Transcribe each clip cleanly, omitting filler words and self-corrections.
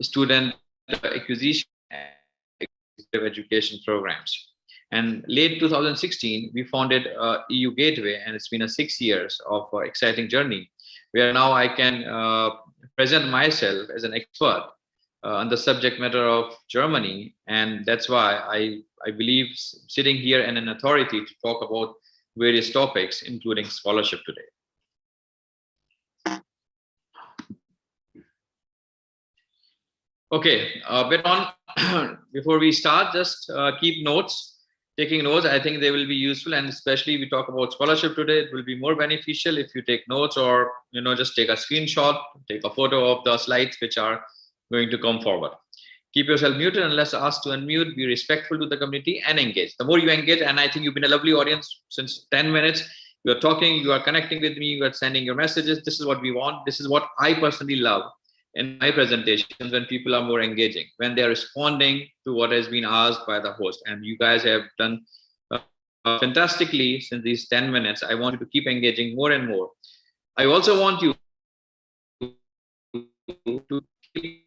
student acquisition and education programs. And late 2016, we founded EUgateway, and it's been a 6 years of exciting journey, where now I can present myself as an expert on the subject matter of Germany, and that's why I believe sitting here and an authority to talk about various topics, including scholarship today. Okay, a bit on before we start, just keep notes. Taking notes, I think they will be useful, and especially we talk about scholarship today, it will be more beneficial if you take notes, or just take a screenshot, take a photo of the slides which are going to come forward. Keep yourself muted unless asked to unmute. Be respectful to the community and engage. The more you engage, and I think you've been a lovely audience since 10 minutes. You are talking, you are connecting with me, you are sending your messages. This is what we want. This is what I personally love in my presentations, when people are more engaging, when they are responding to what has been asked by the host. And you guys have done fantastically since these 10 minutes. I want you to keep engaging more and more. I also want you to keep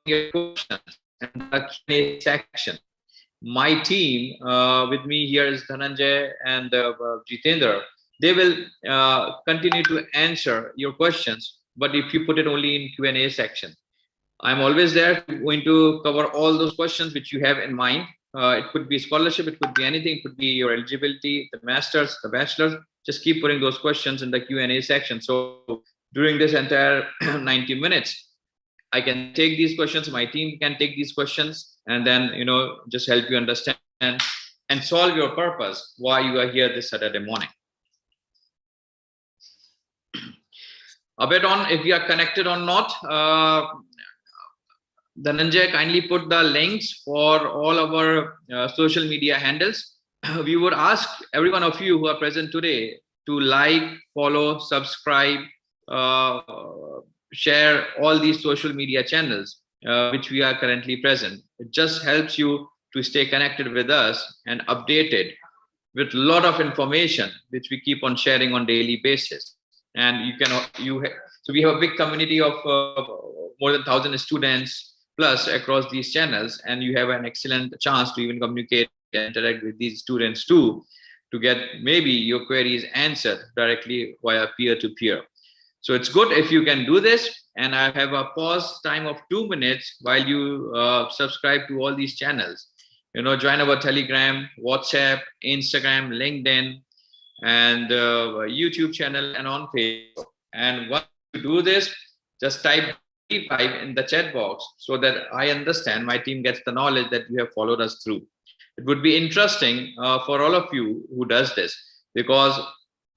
your questions in the Q&A section. My team with me here is Dhananjay and Jitendra. They will continue to answer your questions, but if you put it only in Q&A section, I'm always there, going to cover all those questions which you have in mind. It could be scholarship, it could be anything, it could be your eligibility, the masters, the bachelors. Just keep putting those questions in the Q&A section. So during this entire 90 minutes, I can take these questions, my team can take these questions, and then just help you understand and solve your purpose why you are here this Saturday morning. A bit on if we are connected or not. Dhananjay kindly put the links for all our social media handles. We would ask every one of you who are present today to like, follow, subscribe, share all these social media channels which we are currently present. It just helps you to stay connected with us and updated with a lot of information which we keep on sharing on daily basis. And so we have a big community of more than 1,000 students plus across these channels, and you have an excellent chance to even communicate and interact with these students too, to get maybe your queries answered directly via peer-to-peer. So it's good if you can do this, and I have a pause time of 2 minutes while you subscribe to all these channels. Join our Telegram, WhatsApp, Instagram, LinkedIn, and YouTube channel, and on Facebook. And once you do this, just type D5 in the chat box so that I understand, my team gets the knowledge that you have followed us through. It would be interesting for all of you who does this, because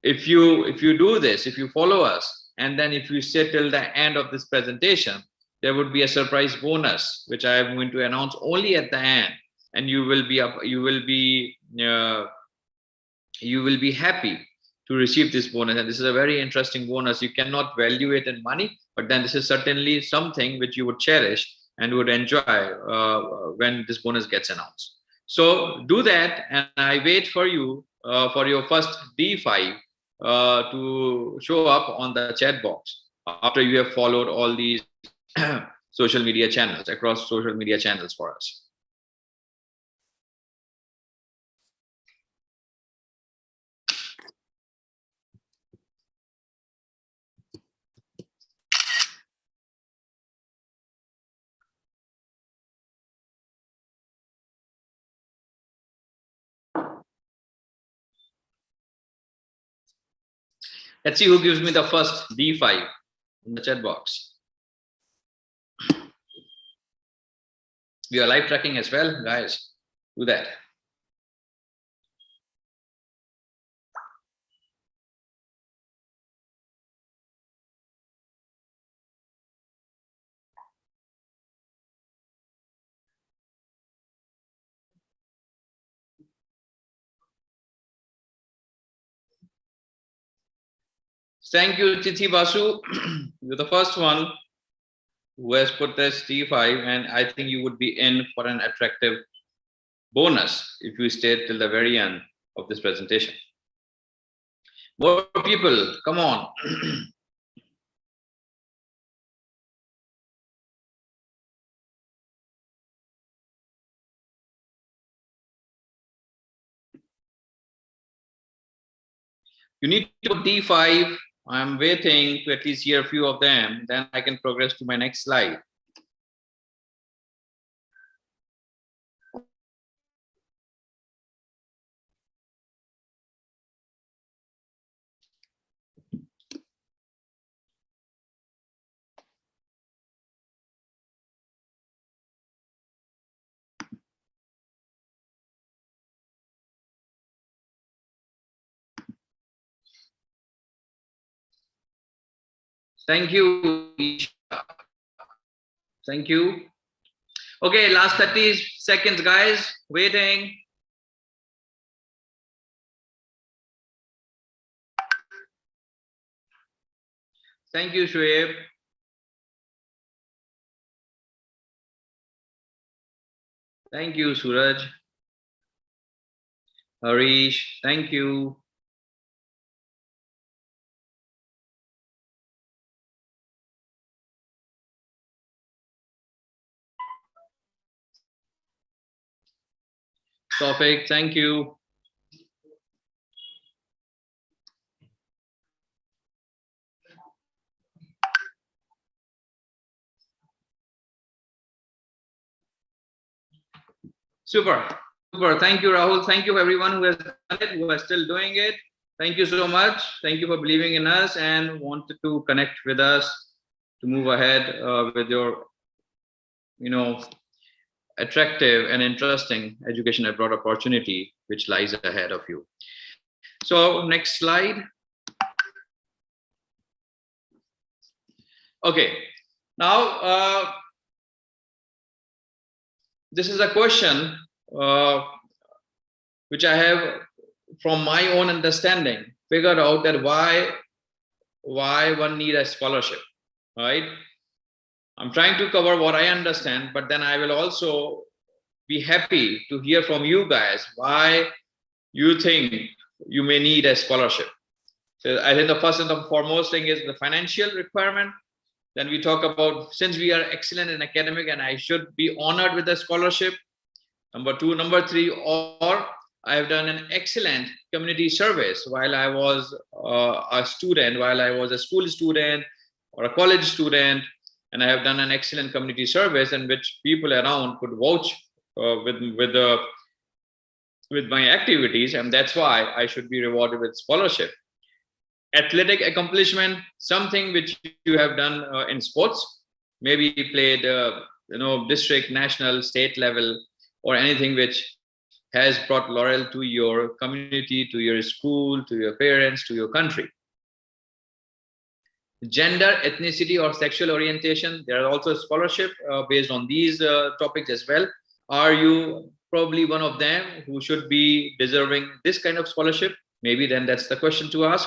if you do this, if you follow us, and then if you sit till the end of this presentation, there would be a surprise bonus which I am going to announce only at the end, and you will be happy to receive this bonus. And this is a very interesting bonus. You cannot value it in money, but then this is certainly something which you would cherish and would enjoy when this bonus gets announced. So do that, and I wait for you for your first D5 to show up on the chat box after you have followed all these social media channels, across social media channels for us. Let's see who gives me the first D5 in the chat box. We are live tracking as well, guys. Do that. Thank you, Tithi Basu. You're the first one who has put this D5, and I think you would be in for an attractive bonus if you stay till the very end of this presentation. More people, come on. You need to put D5. I'm waiting to at least hear a few of them. Then I can progress to my next slide. Thank you, Isha. Thank you. Okay, last 30 seconds, guys. Waiting. Thank you, Shoaib. Thank you, Suraj. Harish, thank you. Tawfiq, thank you. Super. Super. Thank you, Rahul. Thank you, everyone who has done it, who are still doing it. Thank you so much. Thank you for believing in us and wanted to connect with us to move ahead with your, attractive and interesting education abroad opportunity which lies ahead of you. So next slide. Okay. Now, this is a question which I have, from my own understanding, figured out that why one need a scholarship, right? I'm trying to cover what I understand, but then I will also be happy to hear from you guys why you think you may need a scholarship. So I think the first and the foremost thing is the financial requirement. Then we talk about, since we are excellent in academic and I should be honored with a scholarship. Number two. Number three, or I have done an excellent community service while I was a student, while I was a school student or a college student, and I have done an excellent community service in which people around could vouch with my activities, and that's why I should be rewarded with scholarship. Athletic accomplishment, something which you have done in sports, maybe you played district, national, state level, or anything which has brought laurel to your community, to your school, to your parents, to your country. Gender, ethnicity, or sexual orientation, there are also scholarship based on these topics as well. Are you probably one of them who should be deserving this kind of scholarship? Maybe then that's the question to ask.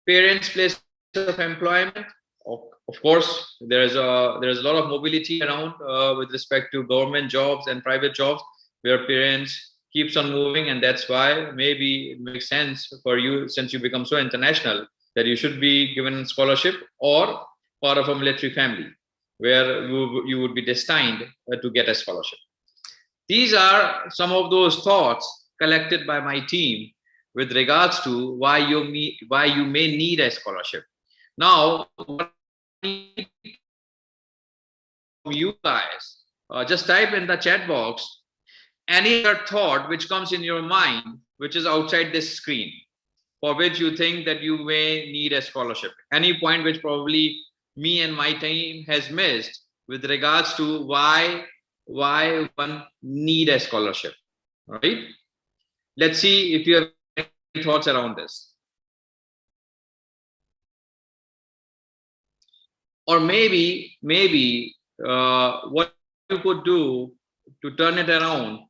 Parents' place of employment. Of course, there is a lot of mobility around with respect to government jobs and private jobs, where parents keeps on moving, and that's why maybe it makes sense for you, since you become so international, that you should be given a scholarship, or part of a military family where you would be destined to get a scholarship. These are some of those thoughts collected by my team with regards to why you may need a scholarship. Now, what you guys, just type in the chat box any other thought which comes in your mind which is outside this screen, for which you think that you may need a scholarship. Any point which probably me and my team has missed with regards to why one need a scholarship, right? Let's see if you have any thoughts around this. Or maybe what you could do to turn it around,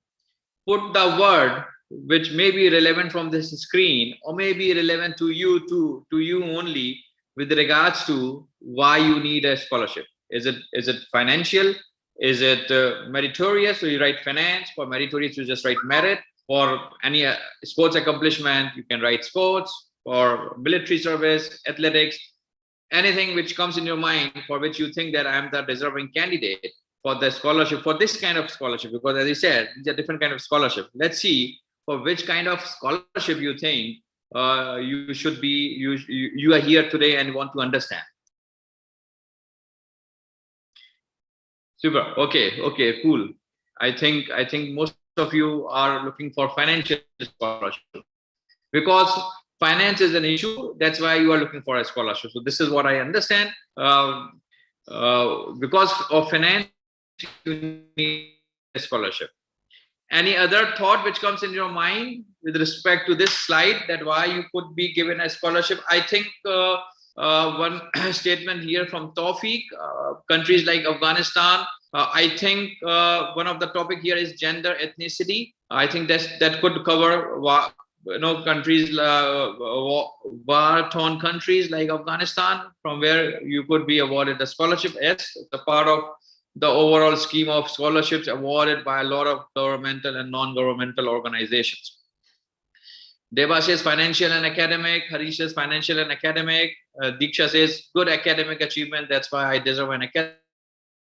put the word which may be relevant from this screen, or may be relevant to you too, to you only, with regards to why you need a scholarship. Is it financial? Is it meritorious? So you write finance. For meritorious, you just write merit. For any sports accomplishment, you can write sports. For military service, athletics, anything which comes in your mind for which you think that I am the deserving candidate for the scholarship, for this kind of scholarship, because as I said, these are different kind of scholarship. Let's see for which kind of scholarship you think you should be, you are here today and want to understand. Super. Okay, cool. I think most of you are looking for financial scholarship because finance is an issue. That's why you are looking for a scholarship. So this is what I understand. Because of finance, you need a scholarship. Any other thought which comes in your mind with respect to this slide, that why you could be given a scholarship? I think one statement here from Tawfiq, countries like Afghanistan. I think one of the topic here is gender, ethnicity. I think that could cover countries, war-torn countries like Afghanistan, from where you could be awarded a scholarship. Yes, it's a part of the overall scheme of scholarships awarded by a lot of governmental and non-governmental organizations. Deva says financial and academic. Harish says financial and academic. Diksha says good academic achievement. That's why I deserve an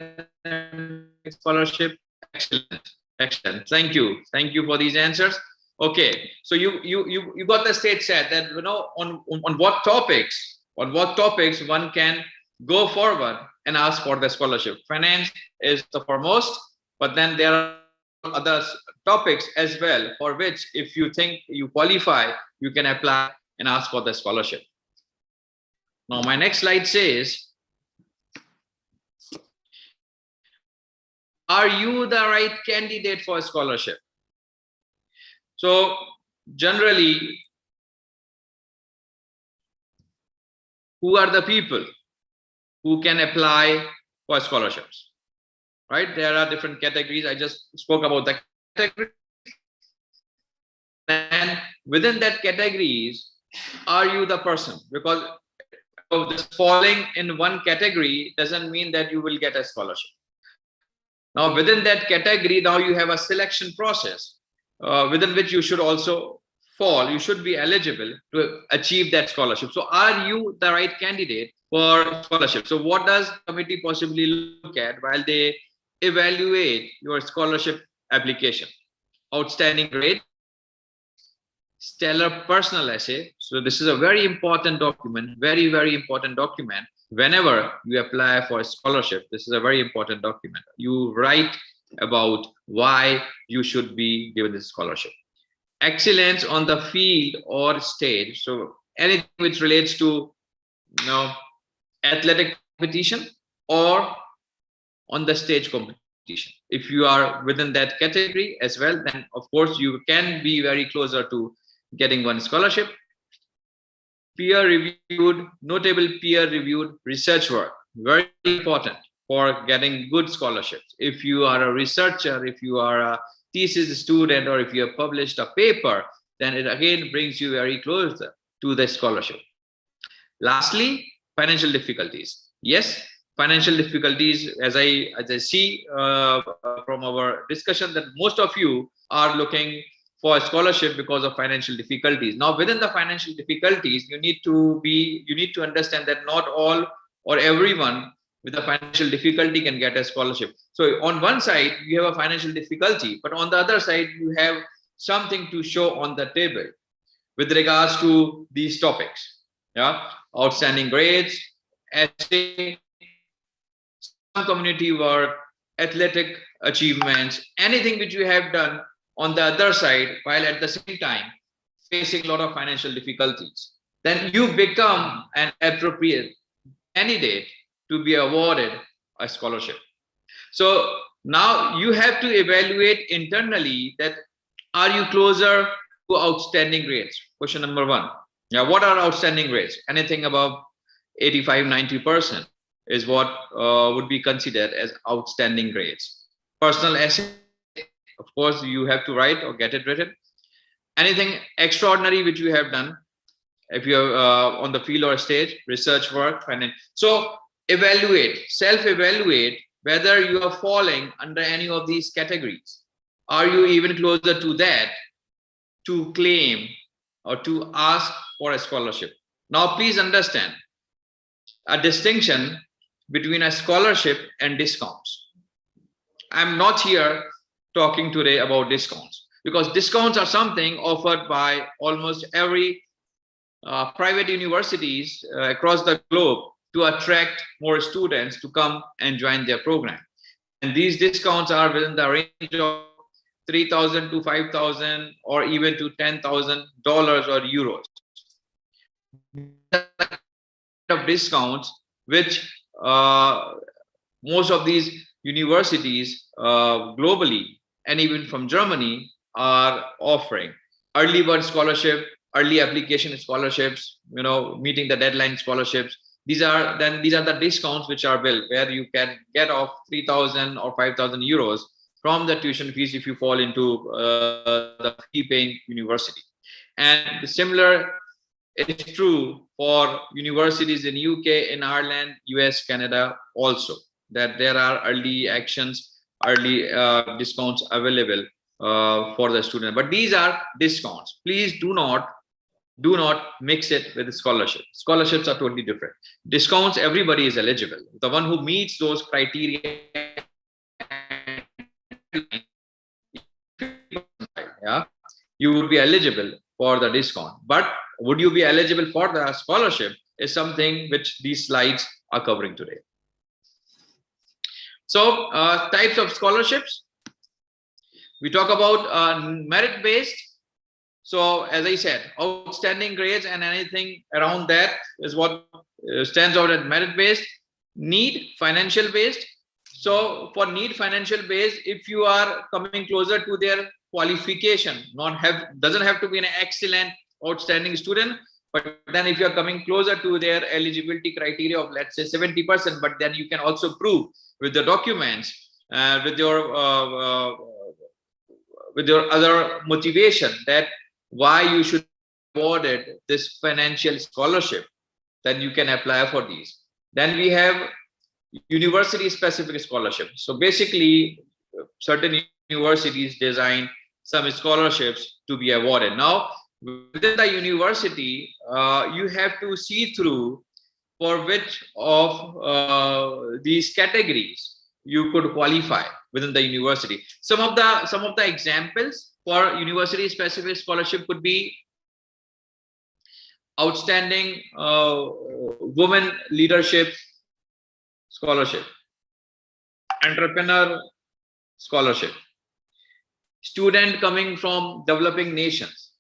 academic scholarship. Excellent. Thank you for these answers. Okay, so you got the stage set that on what topics one can go forward and ask for the scholarship. Finance is the foremost, but then there are other topics as well for which, if you think you qualify, you can apply and ask for the scholarship. Now my next slide says, are you the right candidate for a scholarship? So generally, who are the people who can apply for scholarships, right? There are different categories. I just spoke about the categories. And within that categories, are you the person? Because just falling in one category doesn't mean that you will get a scholarship. Now, within that category, now you have a selection process within which you should also fall. You should be eligible to achieve that scholarship. So are you the right candidate for scholarship? So what does the committee possibly look at while they evaluate your scholarship application? Outstanding grade, stellar personal essay. So this is a very important document, very important document. Whenever you apply for a scholarship, this is a very important document. You write about why you should be given this scholarship. Excellence on the field or stage. So anything which relates to athletic competition or on the stage competition. If you are within that category as well, then of course you can be very closer to getting one scholarship. Peer-reviewed, notable peer-reviewed research work, very important for getting good scholarships. If you are a researcher, if you are a thesis student, or if you have published a paper, then it again brings you very close to the scholarship. Lastly, financial difficulties. Yes, financial difficulties, as I see from our discussion, that most of you are looking for a scholarship because of financial difficulties. Now, within the financial difficulties, you need to understand that not all or everyone with a financial difficulty can get a scholarship. So on one side, you have a financial difficulty, but on the other side, you have something to show on the table with regards to these topics. Yeah, outstanding grades, essay, some community work, athletic achievements, anything which you have done on the other side, while at the same time facing a lot of financial difficulties, then you become an appropriate candidate to be awarded a scholarship. So now you have to evaluate internally that are you closer to outstanding grades? Question number one. Yeah, what are outstanding grades? Anything above 85–90% is what would be considered as outstanding grades. Personal essay, of course, you have to write or get it written. Anything extraordinary which you have done, if you're on the field or stage, research work, finance. So evaluate, self-evaluate whether you are falling under any of these categories. Are you even closer to that to claim or to ask for a scholarship? Now, please understand a distinction between a scholarship and discounts. I'm not here talking today about discounts, because discounts are something offered by almost every private universities across the globe to attract more students to come and join their program. And these discounts are within the range of 3,000 to 5,000 or even to $10,000 or euros. Of discounts which most of these universities globally and even from Germany are offering. Early bird scholarship, early application scholarships, meeting the deadline scholarships. These are the discounts which are built, where you can get off 3,000 or 5,000 euros from the tuition fees if you fall into the fee-paying university. And similar is true for universities in UK, in Ireland, US, Canada also, that there are early actions, early discounts available for the student. But these are discounts. Please do not mix it with scholarship. Scholarships are totally different. Discounts, everybody is eligible. The one who meets those criteria, yeah, you would be eligible for the discount. But would you be eligible for the scholarship is something which these slides are covering today. So types of scholarships. We talk about merit-based. So as I said, outstanding grades and anything around that is what stands out as merit-based. Need, financial-based. So for need, financial-based, if you are coming closer to their qualification, doesn't have to be an excellent, outstanding student, but then if you are coming closer to their eligibility criteria of, let's say, 70%, but then you can also prove with the documents, with your other motivation that why you should be awarded this financial scholarship, then you can apply for these. Then we have university specific scholarship. So basically certain universities design some scholarships to be awarded. Now within the university, you have to see through for which of these categories you could qualify within the university. Some of the examples for university specific scholarship could be outstanding women leadership scholarship, entrepreneur scholarship, student coming from developing nations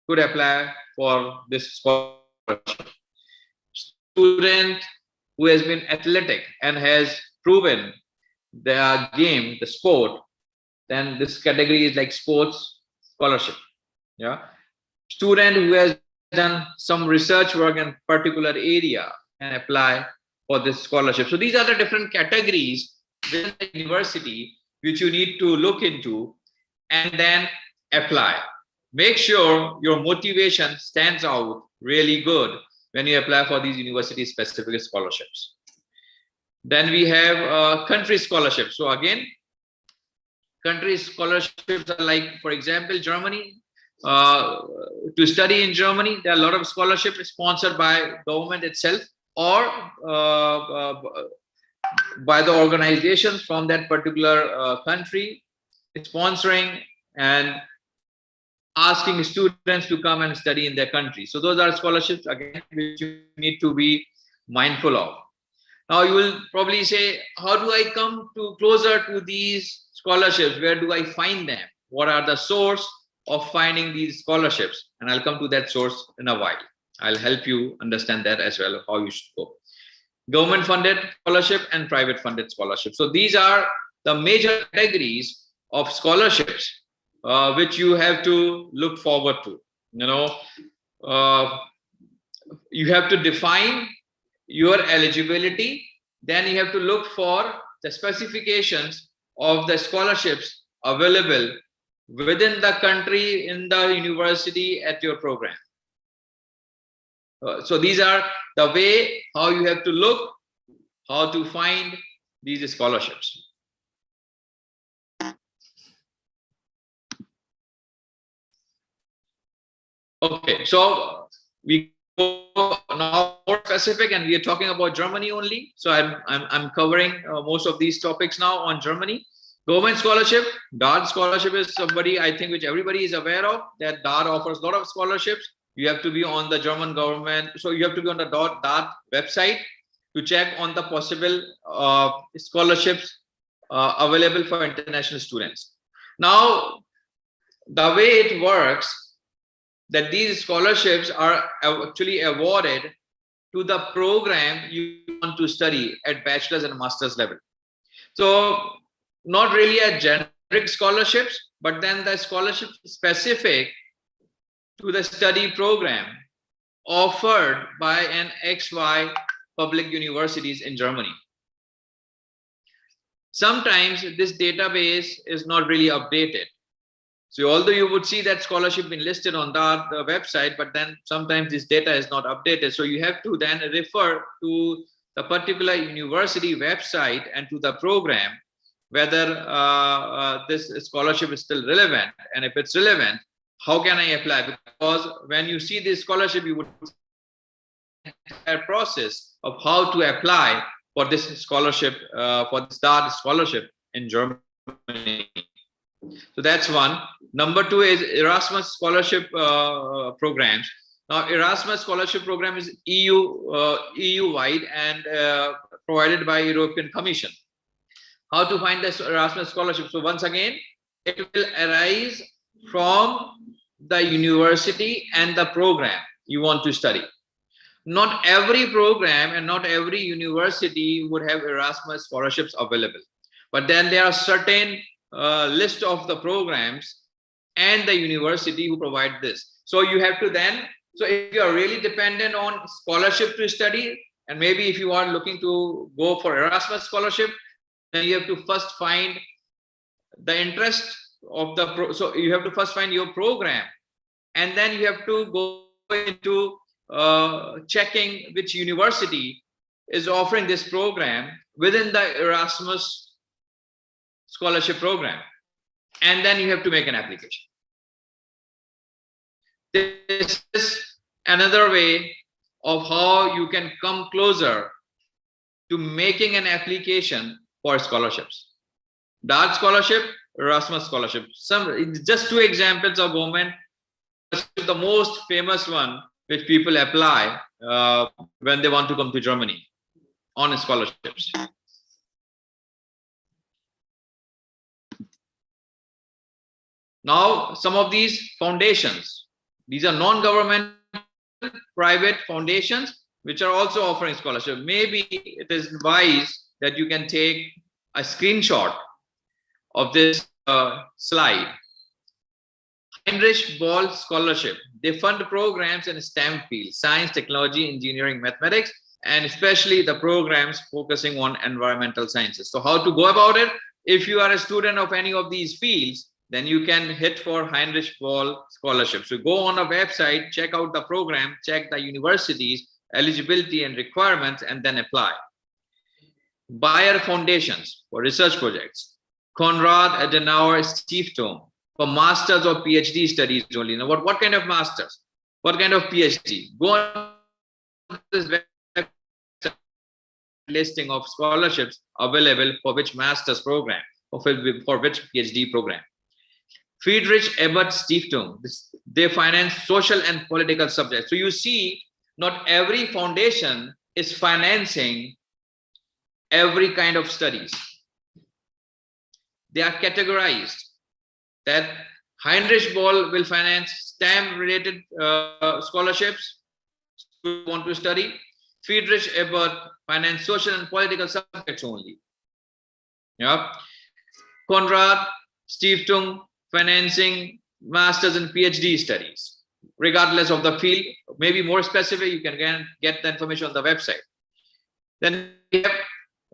could apply for this scholarship, student who has been athletic and has proven their game, the sport, then this category is like sports scholarship. Yeah, student who has done some research work in particular area can apply for this scholarship. So these are the different categories within the university which you need to look into and then apply. Make sure your motivation stands out really good when you apply for these university specific scholarships. Then we have country scholarships. So again, country scholarships are like, for example, Germany. To study in Germany, there are a lot of scholarships sponsored by government itself or by the organizations from that particular country, sponsoring and asking students to come and study in their country. So those are scholarships, again, which you need to be mindful of. Now you will probably say, how do I come closer to these scholarships? Where do I find them? What are the source of finding these scholarships? And I'll come to that source in a while. I'll help you understand that as well, how you should go. Government funded scholarship and private funded scholarship. So these are the major categories of scholarships which you have to look forward to. You have to define your eligibility, then you have to look for the specifications of the scholarships available within the country, in the university, at your program. So these are the way how you have to look, how to find these scholarships. Okay, so we go now more specific, and we are talking about Germany only. So I'm covering most of these topics now on Germany. Government scholarship, DAAD scholarship is somebody I think which everybody is aware of, that DAAD offers a lot of scholarships. You have to be on the German government. So you have to be on the DART website to check on the possible scholarships available for international students. Now, the way it works, that these scholarships are actually awarded to the program you want to study at bachelor's and master's level. So not really a generic scholarships, but then the scholarship specific to the study program offered by an XY public universities in Germany. Sometimes this database is not really updated. So although you would see that scholarship been listed on the website, but then sometimes this data is not updated. So you have to then refer to the particular university website and to the program, whether this scholarship is still relevant. And if it's relevant, how can I apply? Because when you see this scholarship, you would see the entire process of how to apply for this scholarship, for this DART scholarship in Germany. So that's one. Number two is Erasmus Scholarship programs. Now, Erasmus Scholarship program is EU-wide and provided by European Commission. How to find this Erasmus Scholarship? So once again, it will arise from the university and the program you want to study. Not every program and not every university would have Erasmus scholarships available. But then there are certain list of the programs and the university who provide this. So you have to then, so if you are really dependent on scholarship to study, and maybe if you are looking to go for Erasmus scholarship, then you have to first find the interest of the, so you have to first find your program, and then you have to go into checking which university is offering this program within the Erasmus scholarship program, and then you have to make an application. This is another way of how you can come closer to making an application for scholarships. DART scholarship, Erasmus scholarship. Just two examples of government, the most famous one which people apply when they want to come to Germany on scholarships. Now, some of these foundations, these are non-government private foundations which are also offering scholarship. Maybe it is wise that you can take a screenshot of this slide. Heinrich Ball Scholarship. They fund programs in STEM fields, science, technology, engineering, mathematics, and especially the programs focusing on environmental sciences. So how to go about it? If you are a student of any of these fields, then you can hit for Heinrich Ball Scholarship. So go on a website, check out the program, check the universities, eligibility and requirements, and then apply. Bayer Foundations for research projects. Konrad Adenauer Stiftung for masters or PhD studies only. Now, what kind of masters? What kind of PhD? Go on this website listing of scholarships available for which master's program or for which PhD program. Friedrich Ebert Stiftung, they finance social and political subjects. So you see, not every foundation is financing every kind of studies. They are categorized. That Heinrich Ball will finance STEM related scholarships who want to study. Friedrich Ebert finance social and political subjects only. Yeah. Konrad Stiftung financing masters and PhD studies, regardless of the field. Maybe more specific, you can get the information on the website. Then we have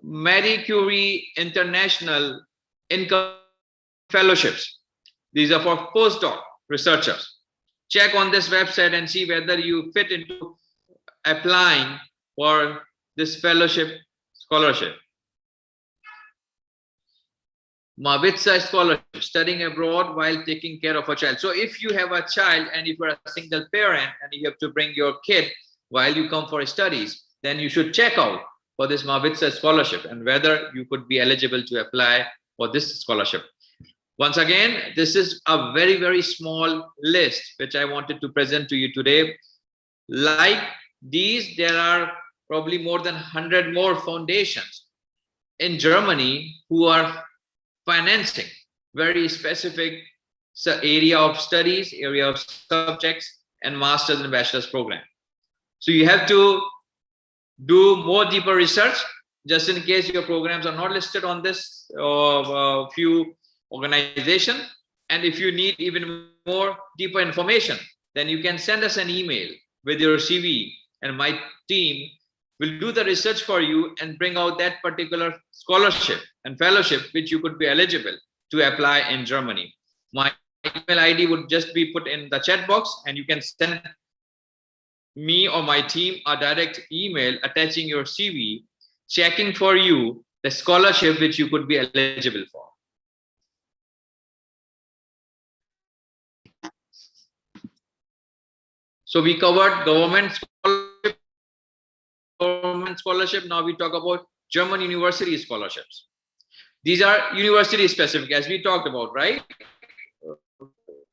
Marie Curie International Income Fellowships. These are for postdoc researchers. Check on this website and see whether you fit into applying for this fellowship scholarship. Mavitsa Scholarship, studying abroad while taking care of a child. So if you have a child and if you're a single parent and you have to bring your kid while you come for studies, then you should check out for this Mavitsa Scholarship and whether you could be eligible to apply for this scholarship. Once again, this is a very, very small list which I wanted to present to you today. Like these, there are probably more than 100 more foundations in Germany who are financing very specific area of studies, area of subjects, and master's and bachelor's program. So you have to do more deeper research, just in case your programs are not listed on this few organization. And if you need even more deeper information, then you can send us an email with your CV, and my team will do the research for you and bring out that particular scholarship and fellowship which you could be eligible to apply in Germany. My email ID would just be put in the chat box, and you can send me or my team a direct email attaching your CV, checking for you the scholarship which you could be eligible for. So we covered government scholarship. Now we talk about German university scholarships. These are university specific, as we talked about, right?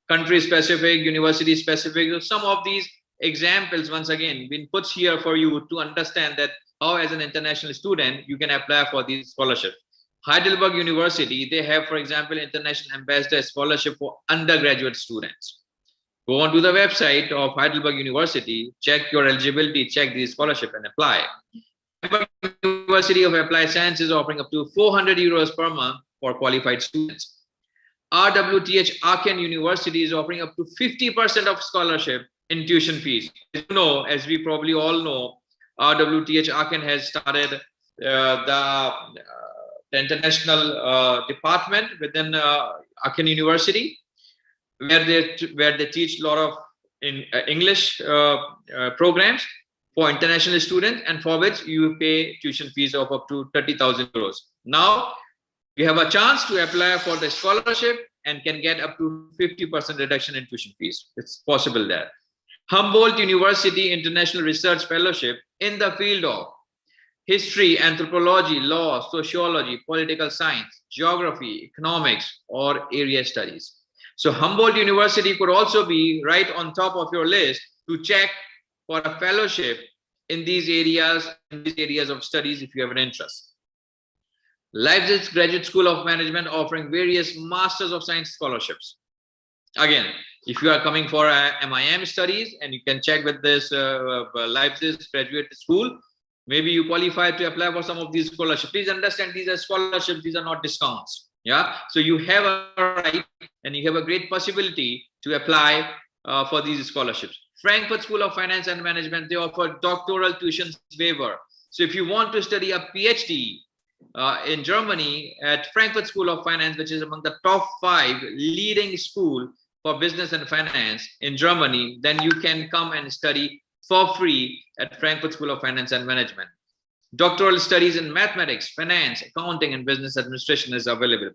Country specific, university specific. So some of these examples, once again, been put here for you to understand that how, as an international student, you can apply for these scholarships. Heidelberg University, they have, for example, International Ambassador Scholarship for undergraduate students. Go on to the website of Heidelberg University, check your eligibility, check the scholarship and apply. Heidelberg University of Applied Sciences is offering up to 400 euros per month for qualified students. RWTH Aachen University is offering up to 50% of scholarship in tuition fees. As you know, as we probably all know, RWTH Aachen has started the international department within Aachen University, where they teach a lot of English programs for international students, and for which you pay tuition fees of up to 30,000 euros. Now you have a chance to apply for the scholarship and can get up to 50% reduction in tuition fees. It's possible there. Humboldt University International Research Fellowship in the field of history, anthropology, law, sociology, political science, geography, economics, or area studies. So Humboldt University could also be right on top of your list to check for a fellowship in these areas of studies if you have an interest. Leipzig Graduate School of Management offering various Masters of Science scholarships. Again, if you are coming for MIM studies, and you can check with this Leipzig Graduate School, maybe you qualify to apply for some of these scholarships. Please understand, these are scholarships, these are not discounts. Yeah, so you have a right and you have a great possibility to apply for these scholarships. Frankfurt School of Finance and Management, they offer doctoral tuition waiver. So if you want to study a PhD in Germany at Frankfurt School of Finance, which is among the top 5 leading school for business and finance in Germany, then you can come and study for free at Frankfurt School of Finance and Management. Doctoral studies in mathematics, finance, accounting, and business administration is available.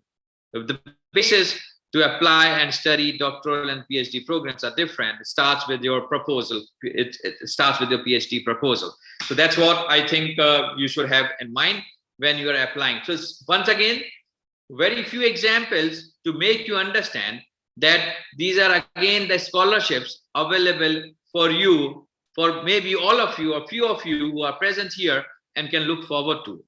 The basis to apply and study doctoral and PhD programs are different. It starts with your proposal. It starts with your PhD proposal. So that's what I think you should have in mind when you are applying. So once again, very few examples to make you understand that these are again the scholarships available for you, for maybe all of you or few of you who are present here and can look forward to.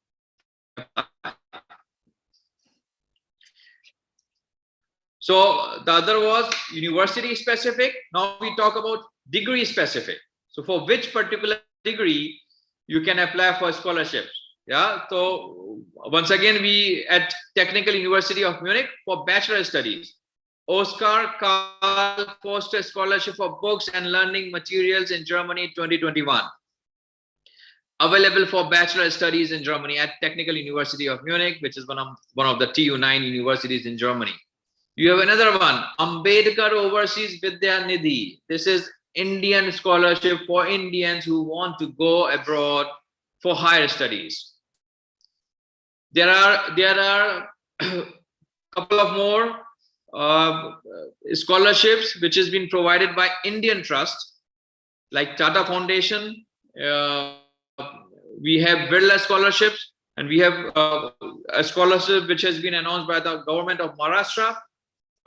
So the other was university specific. Now we talk about degree specific. So for which particular degree you can apply for scholarships. Yeah. So once again, we at Technical University of Munich for bachelor studies, Oscar Karl Foster Scholarship for Books and Learning Materials in Germany 2021. Available for bachelor studies in Germany at Technical University of Munich, which is one of the TU9 universities in Germany. You have another one, Ambedkar Overseas Vidya Nidhi. This is Indian scholarship for Indians who want to go abroad for higher studies. There are a couple of more scholarships which has been provided by Indian Trust, like Tata Foundation. We have Birla scholarships, and we have a scholarship which has been announced by the government of Maharashtra,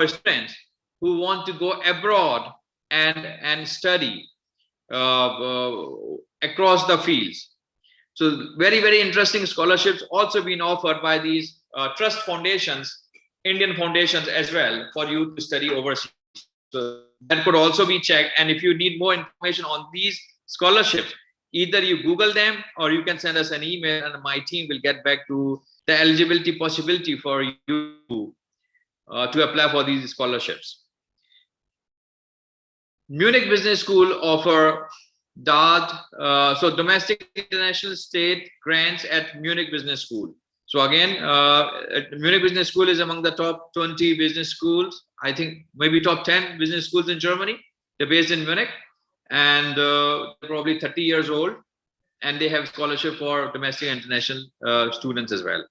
students who want to go abroad and study across the fields. So very, very interesting scholarships also been offered by these trust foundations, Indian foundations as well, for you to study overseas. So that could also be checked. And if you need more information on these scholarships, either you Google them or you can send us an email and my team will get back to the eligibility possibility for you to apply for these scholarships. Munich Business School offer DAD, so domestic international state grants at Munich Business School. So again, Munich Business School is among the top 20 business schools. I think maybe top 10 business schools in Germany. They're based in Munich and probably 30 years old. And they have scholarship for domestic and international students as well.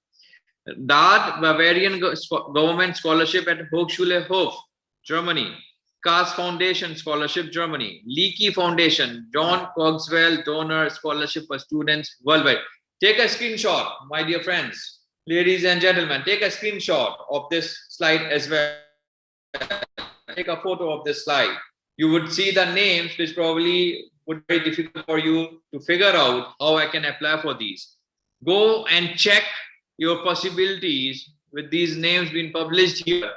DAD, Bavarian Government Scholarship at Hochschule Hof, Germany. Kaas Foundation Scholarship, Germany. Leakey Foundation, John Cogswell Donor Scholarship for students worldwide. Take a screenshot, my dear friends, ladies and gentlemen. Take a screenshot of this slide as well. Take a photo of this slide. You would see the names, which probably would be very difficult for you to figure out how I can apply for these. Go and check your possibilities with these names being published here.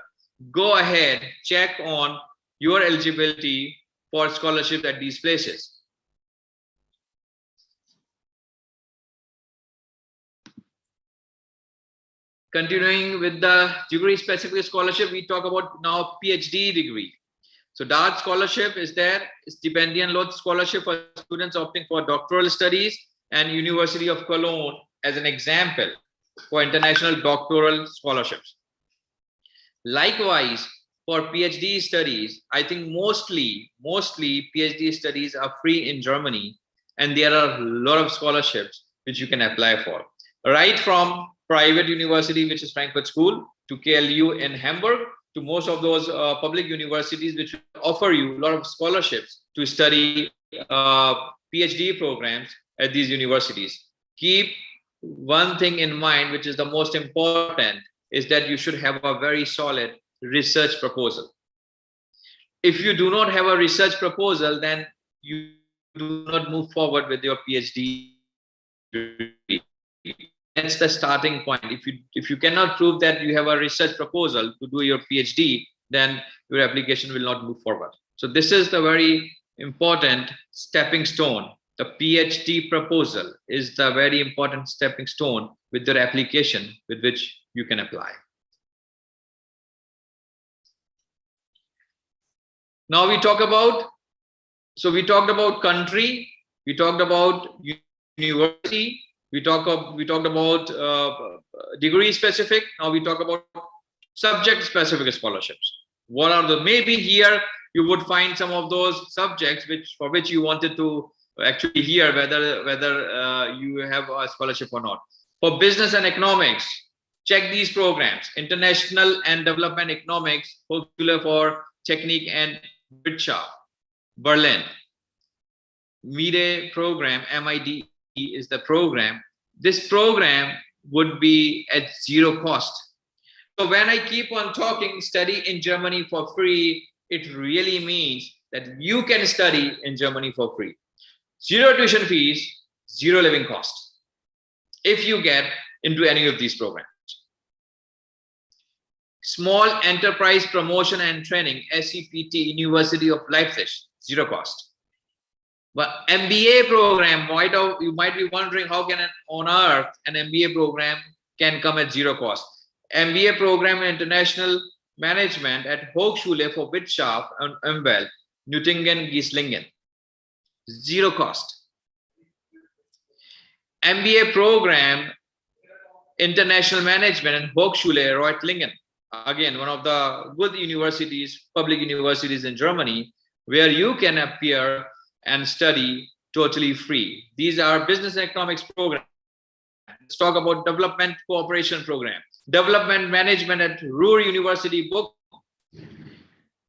Go ahead, check on your eligibility for scholarship at these places. Continuing with the degree specific scholarship, we talk about now PhD degree. So DART scholarship is there, Stipendian Lot scholarship for students opting for doctoral studies, and University of Cologne as an example for international doctoral scholarships. Likewise, for PhD studies, I think mostly PhD studies are free in Germany, and there are a lot of scholarships which you can apply for. Right from private university, which is Frankfurt School, to KLU in Hamburg, to most of those public universities which offer you a lot of scholarships to study PhD programs at these universities. Keep one thing in mind, which is the most important, is that you should have a very solid research proposal. If you do not have a research proposal, then you do not move forward with your PhD. That's the starting point. If you cannot prove that you have a research proposal to do your PhD, then your application will not move forward. So this is the very important stepping stone. The PhD proposal is the very important stepping stone with your application with which you can apply. Now we talked about country, we talked about university, we talked about degree specific. Now we talk about subject specific scholarships. What are the, maybe here you would find some of those subjects for which you wanted to actually hear whether you have a scholarship or not. For business and economics, check these programs: International and Development Economics, Hochschule for Technik and Wirtschaft, Berlin. MIDE program, MIDE is the program. This program would be at zero cost. So when I keep on talking study in Germany for free, it really means that you can study in Germany for free. Zero tuition fees, zero living cost, if you get into any of these programs. Small Enterprise Promotion and Training, SEPT, University of Leipzig, zero cost. But MBA program, you might be wondering how can on earth an MBA program can come at zero cost. MBA program in International Management at Hochschule for Wirtschaft und Umwelt, Nüttingen, Gieslingen, zero cost. MBA program International Management and Hochschule Reutlingen, again one of the good universities, public universities in Germany, where you can appear and study totally free. These are business and economics programs. Let's talk about development cooperation program. Development management at Ruhr University, Bochum.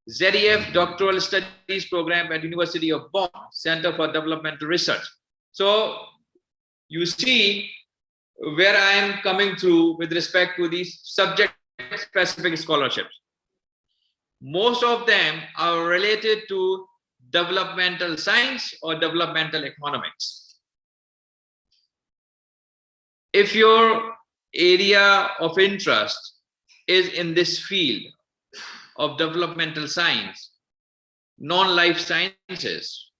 ZEF doctoral studies program at University of Bonn, Center for Developmental Research. So you see where I am coming through with respect to these subject specific scholarships. Most of them are related to developmental science or developmental economics. If your area of interest is in this field of developmental science, non-life sciences,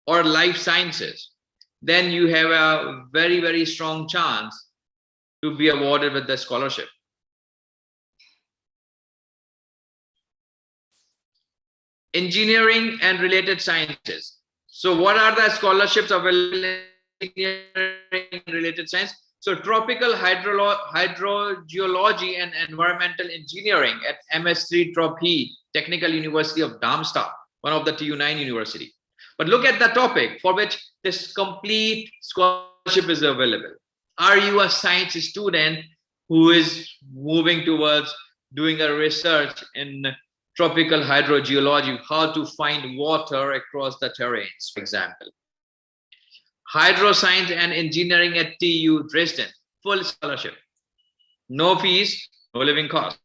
or life sciences, then you have a very, very strong chance to be awarded with the scholarship. Engineering and related sciences. So what are the scholarships available in engineering and related science? So tropical hydrogeology and environmental engineering at MS3 Trophy Technical University of Darmstadt, one of the TU9 university. But look at the topic for which this complete scholarship is available. Are you a science student who is moving towards doing a research in tropical hydrogeology, how to find water across the terrains, for example? Hydroscience and engineering at TU Dresden, full scholarship. No fees, no living cost.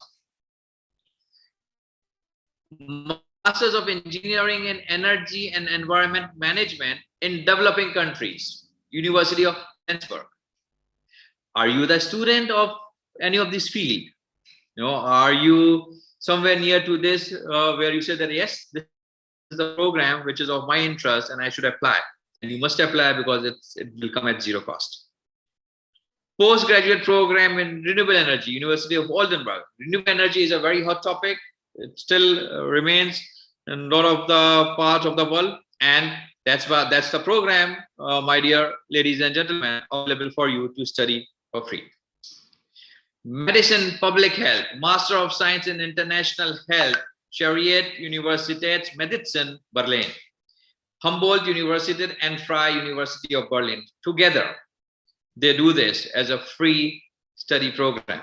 Masters of Engineering in Energy and Environment Management in developing countries, University of Heidelberg. Are you the student of any of this field? Are you somewhere near to this where you say that yes, this is the program which is of my interest and I should apply? And you must apply because it will come at zero cost. Postgraduate program in renewable energy, University of Oldenburg. Renewable energy is a very hot topic. It still remains in a lot of the parts of the world, and that's the program, my dear ladies and gentlemen, available for you to study for free. Medicine, Public Health, Master of Science in International Health, Charité Universität Medizin, Berlin. Humboldt University and Freie University of Berlin. Together, they do this as a free study program.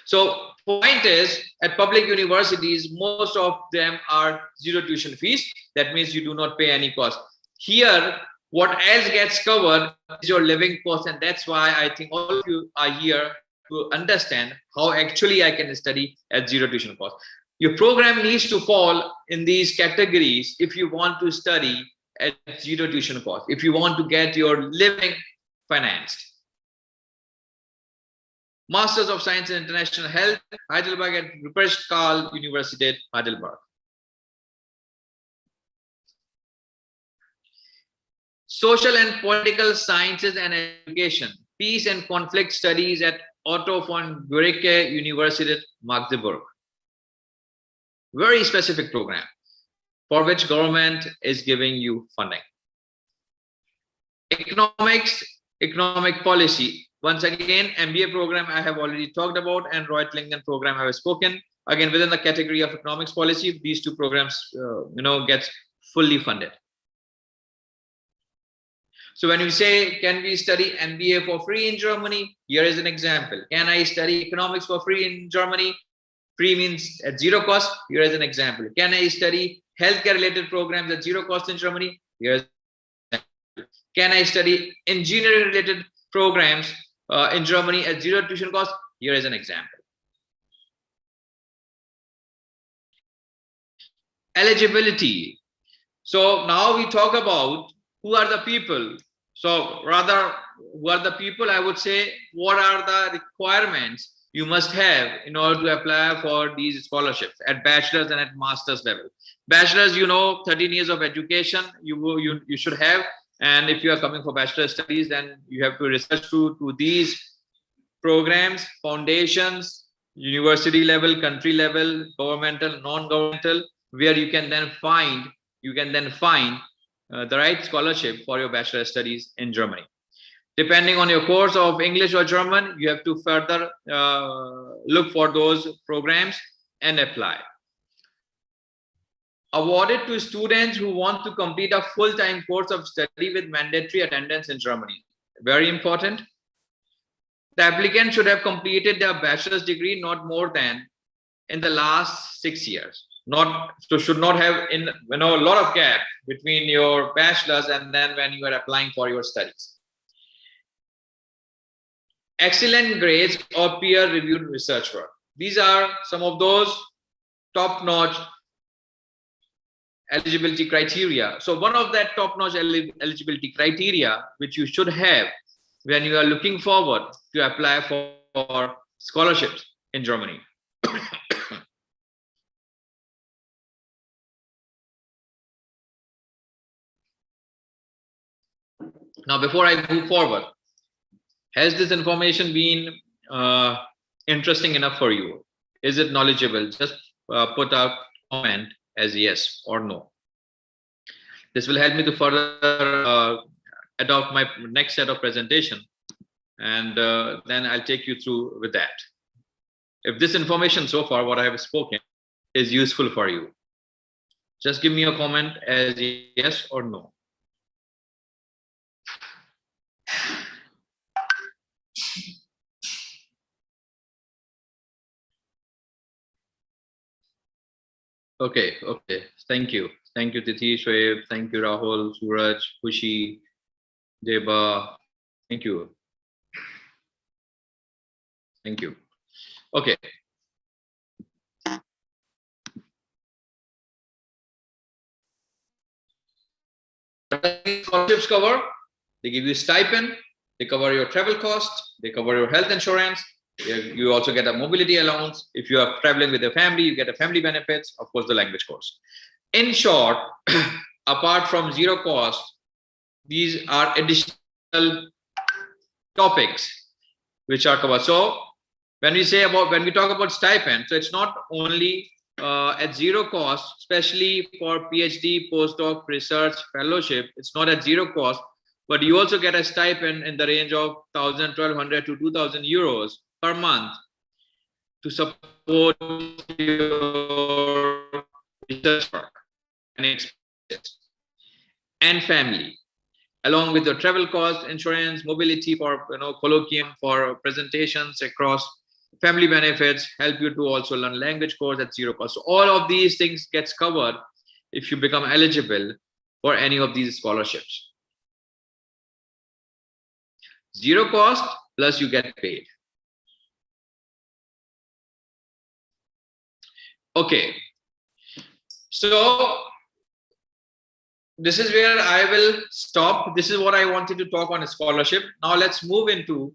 So point is, at public universities, most of them are zero tuition fees. That means you do not pay any cost. Here, what else gets covered is your living cost. And that's why I think all of you are here to understand how actually I can study at zero tuition cost. Your program needs to fall in these categories if you want to study at zero tuition cost, if you want to get your living financed. Masters of Science in International Health, Heidelberg at Ruprecht Karl Universität, Heidelberg. Social and Political Sciences and Education, Peace and Conflict Studies at Otto von Guericke Universität, Magdeburg. Very specific program for which government is giving you funding. Economics, Economic Policy. Once again, MBA program I have already talked about, and Reutlingen program I have spoken. Again, within the category of economics policy, these two programs, gets fully funded. So when you say, can we study MBA for free in Germany? Here is an example. Can I study economics for free in Germany? Free means at zero cost. Here is an example. Can I study healthcare related programs at zero cost in Germany? Here is an example. Can I study engineering related programs in Germany at zero tuition cost? Here is an example. Eligibility. So now we talk about who are the people. So rather, who are the people? I would say, what are the requirements you must have in order to apply for these scholarships at bachelor's and at master's level. Bachelor's, 13 years of education you should have. And if you are coming for bachelor studies, then you have to research to these programs, foundations, university level, country level, governmental, non-governmental, where you can then find the right scholarship for your bachelor studies in Germany. Depending on your course of English or German, you have to further look for those programs and apply. Awarded to students who want to complete a full-time course of study with mandatory attendance in Germany. Very important. The applicant should have completed their bachelor's degree not more than in the last 6 years. Should not have a lot of gap between your bachelor's and then when you are applying for your studies. Excellent grades or peer-reviewed research work. These are some of those top-notch eligibility criteria. So one of that top-notch eligibility criteria, which you should have when you are looking forward to apply for scholarships in Germany. Now, before I move forward, has this information been interesting enough for you? Is it knowledgeable? Just put a comment as yes or no. This will help me to further adopt my next set of presentation, and then I'll take you through with that. If this information so far, what I have spoken, is useful for you, just give me a comment as yes or no. Okay, thank you Tithi, Shoaib, thank you Rahul, Suraj, Khushi, Deba, thank you. Okay. Scholarships cover, they give you stipend, they cover your travel costs, they cover your health insurance, you also get a mobility allowance. If you are traveling with your family, you get a family benefits, of course, the language course. In short, apart from zero cost, these are additional topics which are covered. So when we talk about stipend, so it's not only at zero cost, especially for PhD, postdoc, research, fellowship, it's not at zero cost, but you also get a stipend in the range of 1,000, 1,200 to 2,000 euros per month to support your research work and expenses and family, along with the travel costs, insurance, mobility for colloquium, for presentations across, family benefits, help you to also learn language course at zero cost. So all of these things gets covered if you become eligible for any of these scholarships. Zero cost plus you get paid. Okay, so this is where I will stop. This is what I wanted to talk on a scholarship. Now let's move into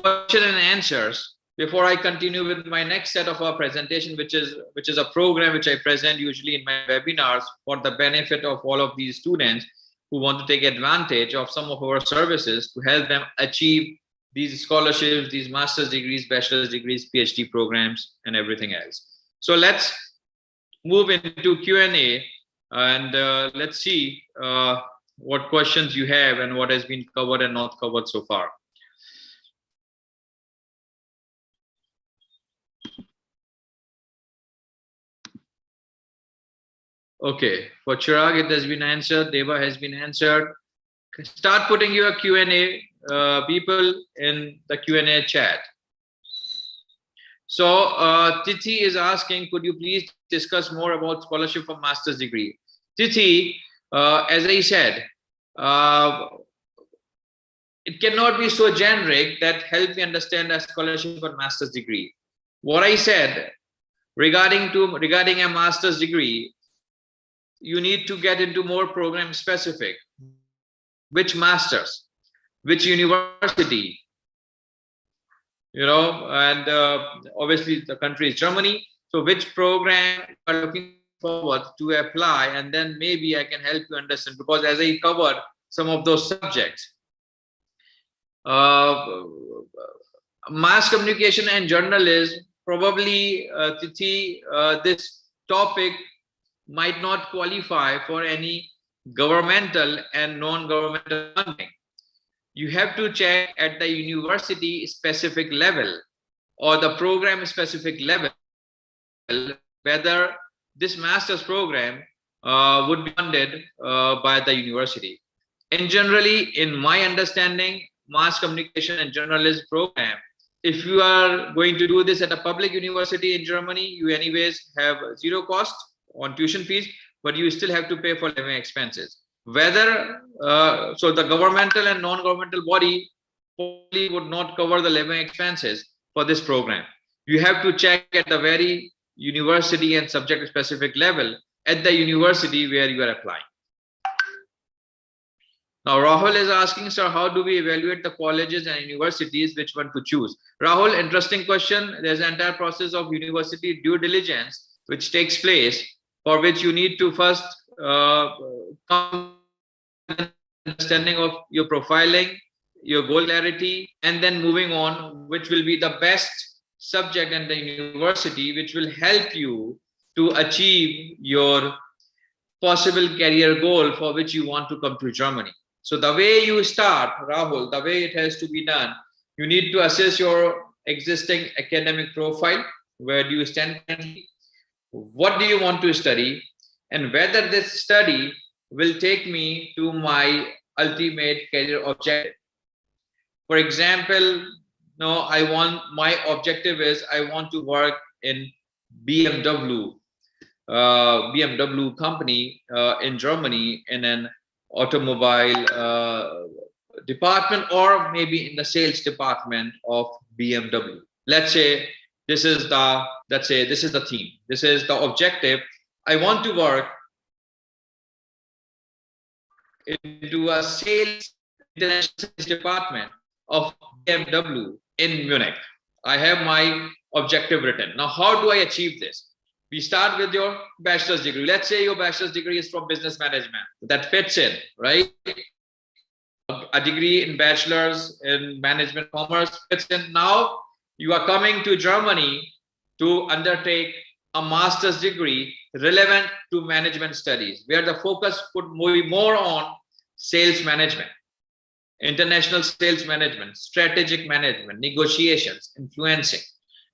question and answers before I continue with my next set of our presentation, which is a program which I present usually in my webinars for the benefit of all of these students who want to take advantage of some of our services to help them achieve these scholarships, these master's degrees, bachelor's degrees, PhD programs, and everything else. So let's move into Q&A and let's see what questions you have and what has been covered and not covered so far. Okay, for Chirag, it has been answered. Deva has been answered. Start putting your Q&A, people, in the Q&A chat. So Tithi is asking, could you please discuss more about scholarship for master's degree? Tithi, as I said, it cannot be so generic that help me understand a scholarship for master's degree. What I said regarding a master's degree, you need to get into more program specific. Which masters, which university, and obviously the country is Germany. So which program you are looking forward to apply, and then maybe I can help you understand, because as I covered some of those subjects, mass communication and journalism, probably Tithi, this topic might not qualify for any governmental and non-governmental funding. You have to check at the university specific level or the program specific level whether this master's program would be funded by the university. And generally, in my understanding, mass communication and journalism program, if you are going to do this at a public university in Germany, you anyways have zero cost on tuition fees, but you still have to pay for living expenses. Whether so the governmental and non-governmental body probably would not cover the living expenses for this program. You have to check at the very university and subject specific level at the university where you are applying. Now, Rahul is asking, sir, how do we evaluate the colleges and universities, which one to choose? Rahul, interesting question. There's an entire process of university due diligence, which takes place, for which you need to first come to understanding of your profiling, your goal clarity, and then moving on, which will be the best subject in the university, which will help you to achieve your possible career goal for which you want to come to Germany. So the way you start, Rahul, the way it has to be done, you need to assess your existing academic profile. Where do you stand currently? What do you want to study? And whether this study will take me to my ultimate career objective. For example, my objective is I want to work in BMW company in Germany in an automobile department, or maybe in the sales department of BMW. Let's say this is the theme. This is the objective. I want to work into a international sales department of BMW in Munich. I have my objective written. Now, how do I achieve this? We start with your bachelor's degree. Let's say your bachelor's degree is from business management. That fits in, right? A degree in bachelor's in management commerce fits in. Now you are coming to Germany to undertake a master's degree relevant to management studies, where the focus would be more on sales management, international sales management, strategic management, negotiations, influencing.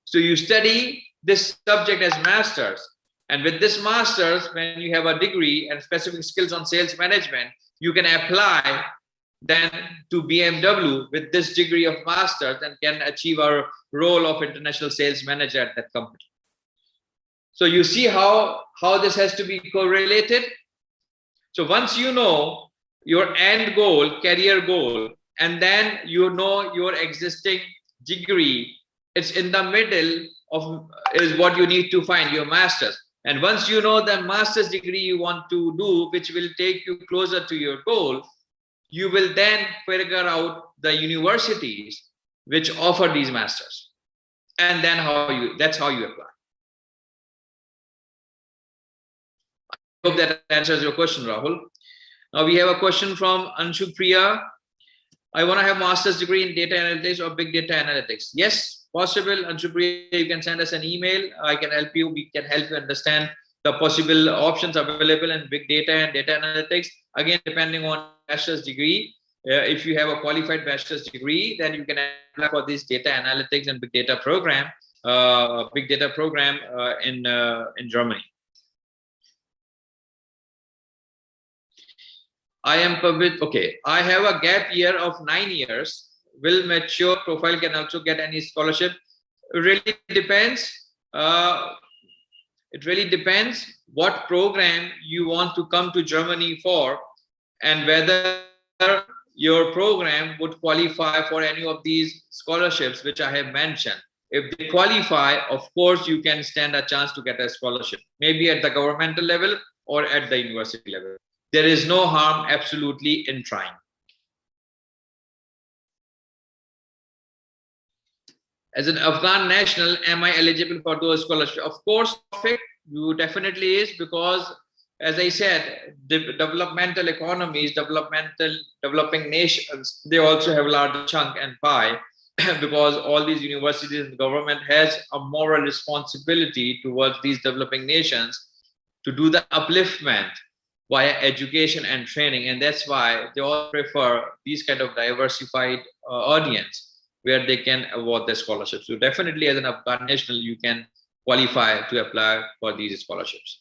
So you study this subject as masters, and with this masters, when you have a degree and specific skills on sales management, you can apply then to BMW with this degree of masters and can achieve a role of international sales manager at that company. So you see how this has to be correlated. So once you know your end goal, career goal, and then you know your existing degree, it's in the middle of is what you need to find, your master's. And once you know the master's degree you want to do, which will take you closer to your goal, you will then figure out the universities which offer these masters. And then that's how you apply. I hope that answers your question, Rahul. Now we have a question from Anshu Priya. I want to have master's degree in data analytics or big data analytics. Yes, possible. Anshu Priya, you can send us an email. I can help you. We can help you understand the possible options available in big data and data analytics. Again, depending on bachelor's degree. If you have a qualified bachelor's degree, then you can apply for this data analytics and big data program in Germany. I have a gap year of 9 years. Will mature profile can also get any scholarship? It really depends. It really depends what program you want to come to Germany for, and whether your program would qualify for any of these scholarships which I have mentioned. If they qualify, of course, you can stand a chance to get a scholarship, maybe at the governmental level or at the university level. There is no harm absolutely in trying. As an Afghan national, am I eligible for those scholarships? Of course, you definitely is, because as I said, developmental economies, developing nations, they also have a large chunk and pie because all these universities and the government has a moral responsibility towards these developing nations to do the upliftment via education and training. And that's why they all prefer these kind of diversified audience where they can award the scholarships. So definitely as an Afghan national, you can qualify to apply for these scholarships.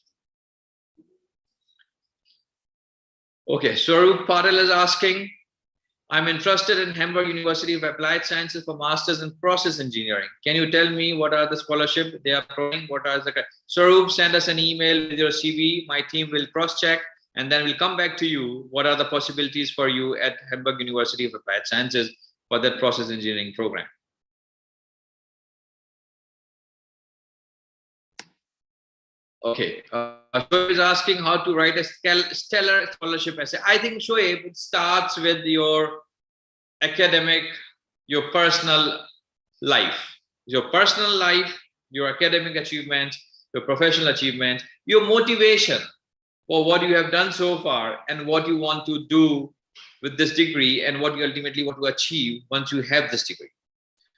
Okay, Swaroop Patel is asking, I'm interested in Hamburg University of Applied Sciences for Masters in Process Engineering. Can you tell me what are the scholarships they are providing? What are the Swaroop, send us an email with your CV. My team will cross-check and then we'll come back to you. What are the possibilities for you at Hamburg University of Applied Sciences for that process engineering program? Okay. Shoaib is asking how to write a stellar scholarship essay. I think, Shoaib, it starts with your academic, your personal life. Your personal life, your academic achievements, your professional achievements, your motivation for what you have done so far and what you want to do with this degree and what you ultimately want to achieve once you have this degree.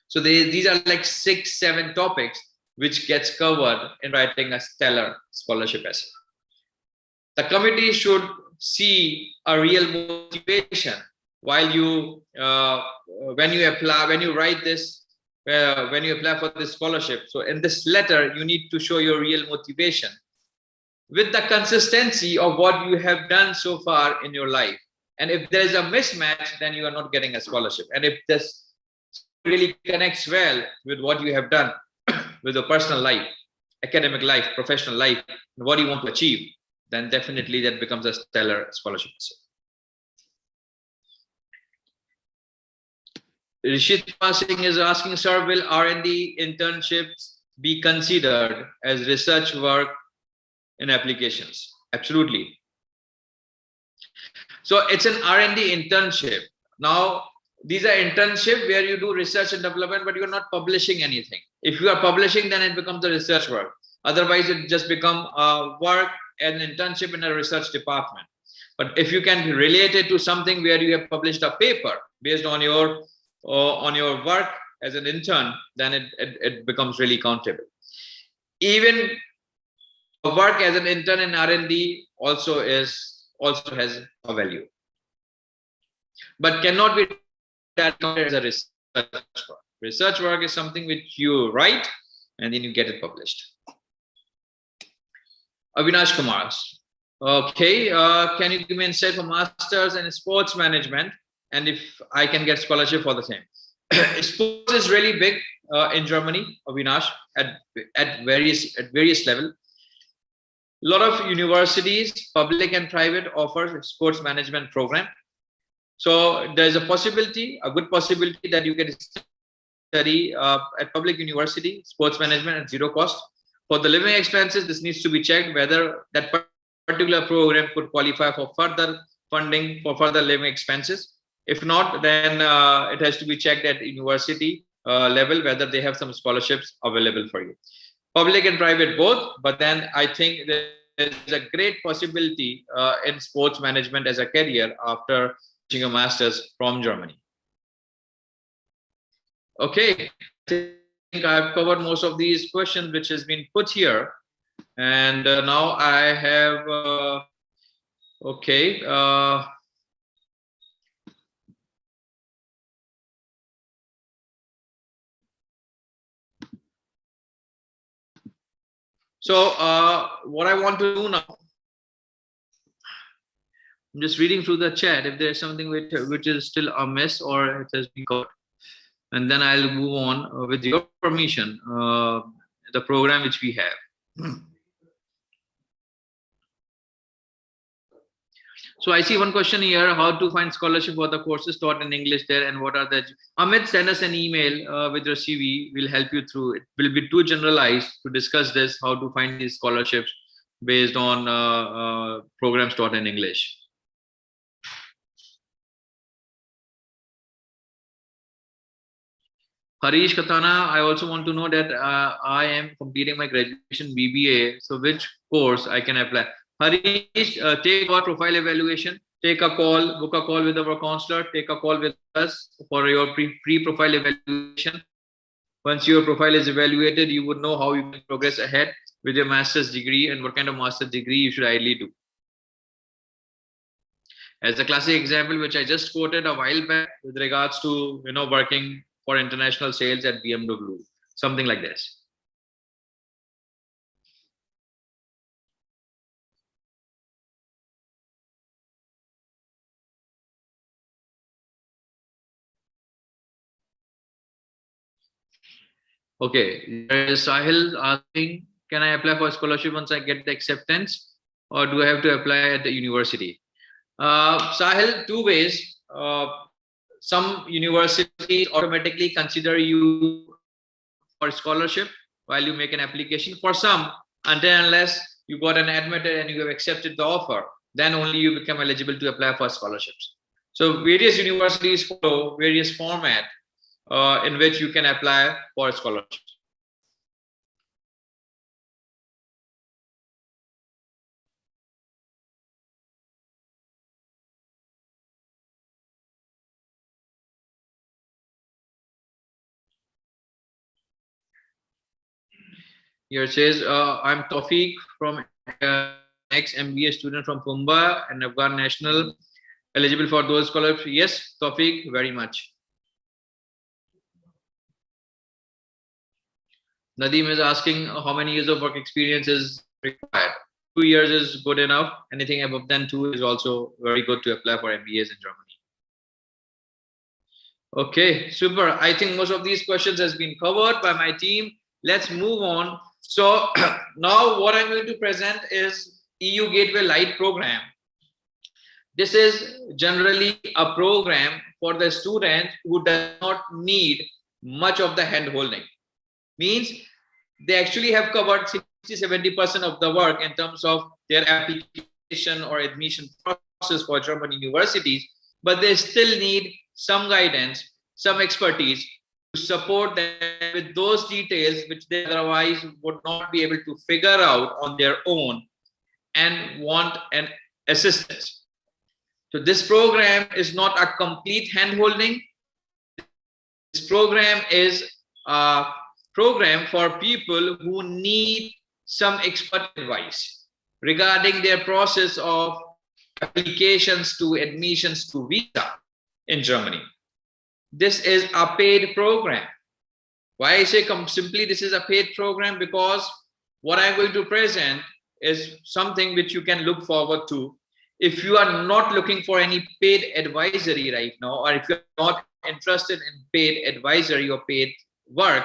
So these are like 6-7 topics which gets covered in writing a stellar scholarship essay. The committee should see a real motivation while you when you apply, when you write this, when you apply for this scholarship. So in this letter, you need to show your real motivation with the consistency of what you have done so far in your life. And if there is a mismatch, then you are not getting a scholarship. And if this really connects well with what you have done with your personal life, academic life, professional life, and what you want to achieve, then definitely that becomes a stellar scholarship. Rishit Singh is asking, sir, will R&D internships be considered as research work in applications? Absolutely. So it's an R&D internship. Now, these are internships where you do research and development, but you're not publishing anything. If you are publishing, then it becomes a research work. Otherwise, it just becomes work and internship in a research department. But if you can relate it to something where you have published a paper based on your work as an intern, then it becomes really countable. Even work as an intern in R&D also has a value, but cannot be counted as a research work. Research work is something which you write and then you get it published. Avinash Kumar. Okay, can you give me insight for masters in sports management and if I can get scholarship for the same? Sports is really big in Germany, Avinash, at various level. A lot of universities, public and private, offer sports management program. So there's a possibility, a good possibility, that you can study at public university sports management at zero cost. For the living expenses, this needs to be checked whether that particular program could qualify for further funding for further living expenses. If not, then it has to be checked at university level whether they have some scholarships available for you. Public and private both, but then I think there's a great possibility in sports management as a career after a master's from Germany. Okay, I think I've covered most of these questions which has been put here, and now I have okay. So what I want to do now, I'm just reading through the chat if there's something which is still amiss or it has been covered. And then I'll move on with your permission, the program which we have. So I see one question here, how to find scholarship for the courses taught in English there and what are the... Amit, send us an email with your CV. We'll help you through it. Will be too generalized to discuss this, how to find these scholarships based on programs taught in English. Harish Katana, I also want to know that I am completing my graduation BBA. So which course I can apply? Harish, take our profile evaluation, take a call, book a call with our counselor, take a call with us for your pre-profile evaluation. Once your profile is evaluated, you would know how you can progress ahead with your master's degree and what kind of master's degree you should ideally do. As a classic example, which I just quoted a while back with regards to, working for international sales at BMW, something like this. Okay, Sahil asking, can I apply for a scholarship once I get the acceptance, or do I have to apply at the university? Sahil, two ways. Some universities automatically consider you for scholarship while you make an application. For some, until and unless you got an admitted and you have accepted the offer, then only you become eligible to apply for scholarships. So various universities follow various format in which you can apply for scholarships. Here it says, I'm Tawfiq from ex-MBA student from Pumba and Afghan national, eligible for those scholarships. Yes, Tawfiq, very much. Nadeem is asking how many years of work experience is required. 2 years is good enough. Anything above than 2 is also very good to apply for MBAs in Germany. Okay, super. I think most of these questions has been covered by my team. Let's move on. So now what I'm going to present is EUgateway Lite program. This is generally a program for the student who does not need much of the hand holding. Means they actually have covered 60-70% of the work in terms of their application or admission process for German universities, but they still need some guidance, some expertise to support them with those details which they otherwise would not be able to figure out on their own and want an assistance. So this program is not a complete hand-holding. This program is a program for people who need some expert advice regarding their process of applications to admissions to visa in Germany. This is a paid program. Why I say simply this is a paid program? Because what I'm going to present is something which you can look forward to. If you are not looking for any paid advisory right now, or if you're not interested in paid advisory or paid work,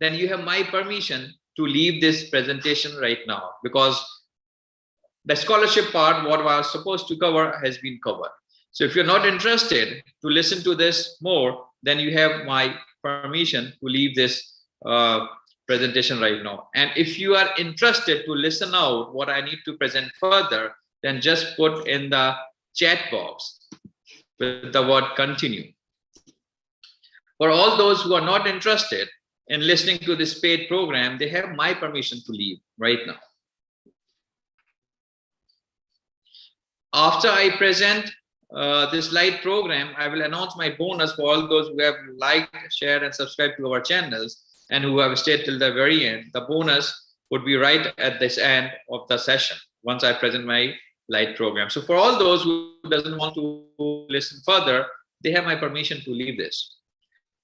then you have my permission to leave this presentation right now, because the scholarship part, what I was supposed to cover, has been covered. So if you're not interested to listen to this more, then you have my permission to leave this presentation right now. And if you are interested to listen out what I need to present further, then just put in the chat box with the word continue. For all those who are not interested in listening to this paid program, they have my permission to leave right now. After I present this light program, I will announce my bonus for all those who have liked, shared, and subscribed to our channels and who have stayed till the very end. The bonus would be right at this end of the session once I present my light program. So for all those who doesn't want to listen further, they have my permission to leave this.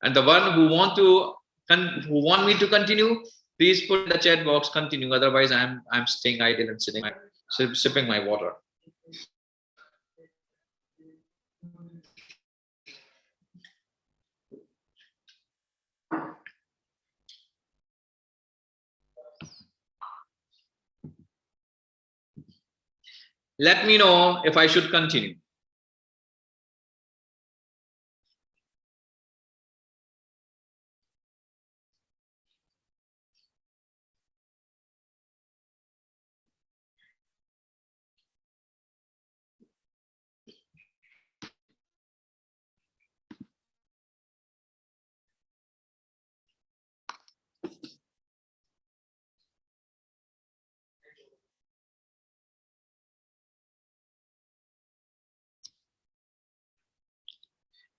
And the one who want me to continue, please put in the chat box continue. Otherwise, I'm staying idle and sipping my water. Let me know if I should continue.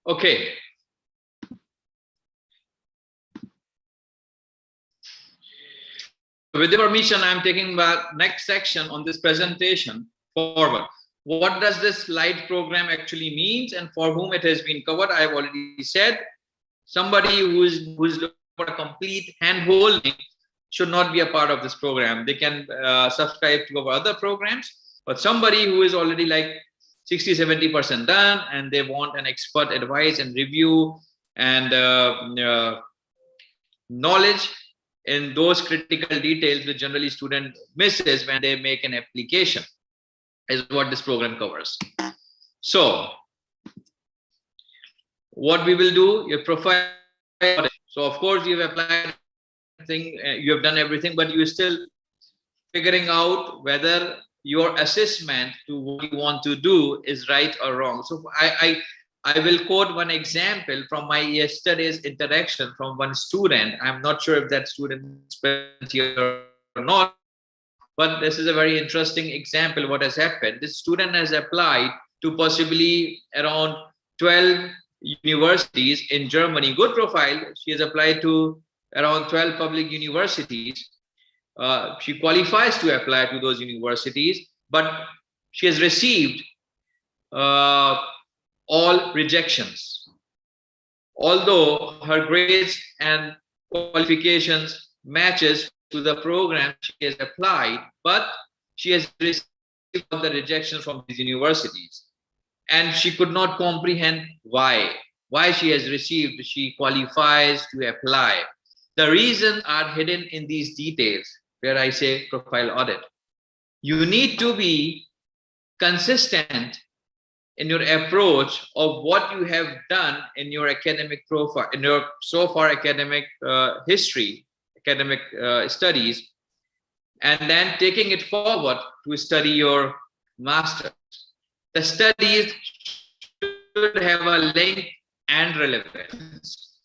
Okay. With your permission, I'm taking the next section on this presentation forward. What does this light program actually means and for whom it has been covered? I have already said somebody who is looking for a complete hand-holding should not be a part of this program. They can subscribe to our other programs, but somebody who is already like 60-70% done and they want an expert advice and review and knowledge in those critical details which generally student misses when they make an application is what this program covers. So what we will do, your profile. So of course you have applied everything, you have done everything, but you still figuring out whether your assessment to what you want to do is right or wrong. So I will quote one example from my yesterday's interaction from one student. I'm not sure if that student is here or not, but this is a very interesting example what has happened. This student has applied to possibly around 12 universities in Germany. Good profile. She has applied to around 12 public universities. She qualifies to apply to those universities, but she has received all rejections. Although her grades and qualifications matches to the program she has applied, but she has received all the rejections from these universities. And she could not comprehend why she has received, she qualifies to apply. The reasons are hidden in these details, where I say profile audit. You need to be consistent in your approach of what you have done in your academic profile, in your so far academic history, academic studies, and then taking it forward to study your master's. The studies should have a link and relevance.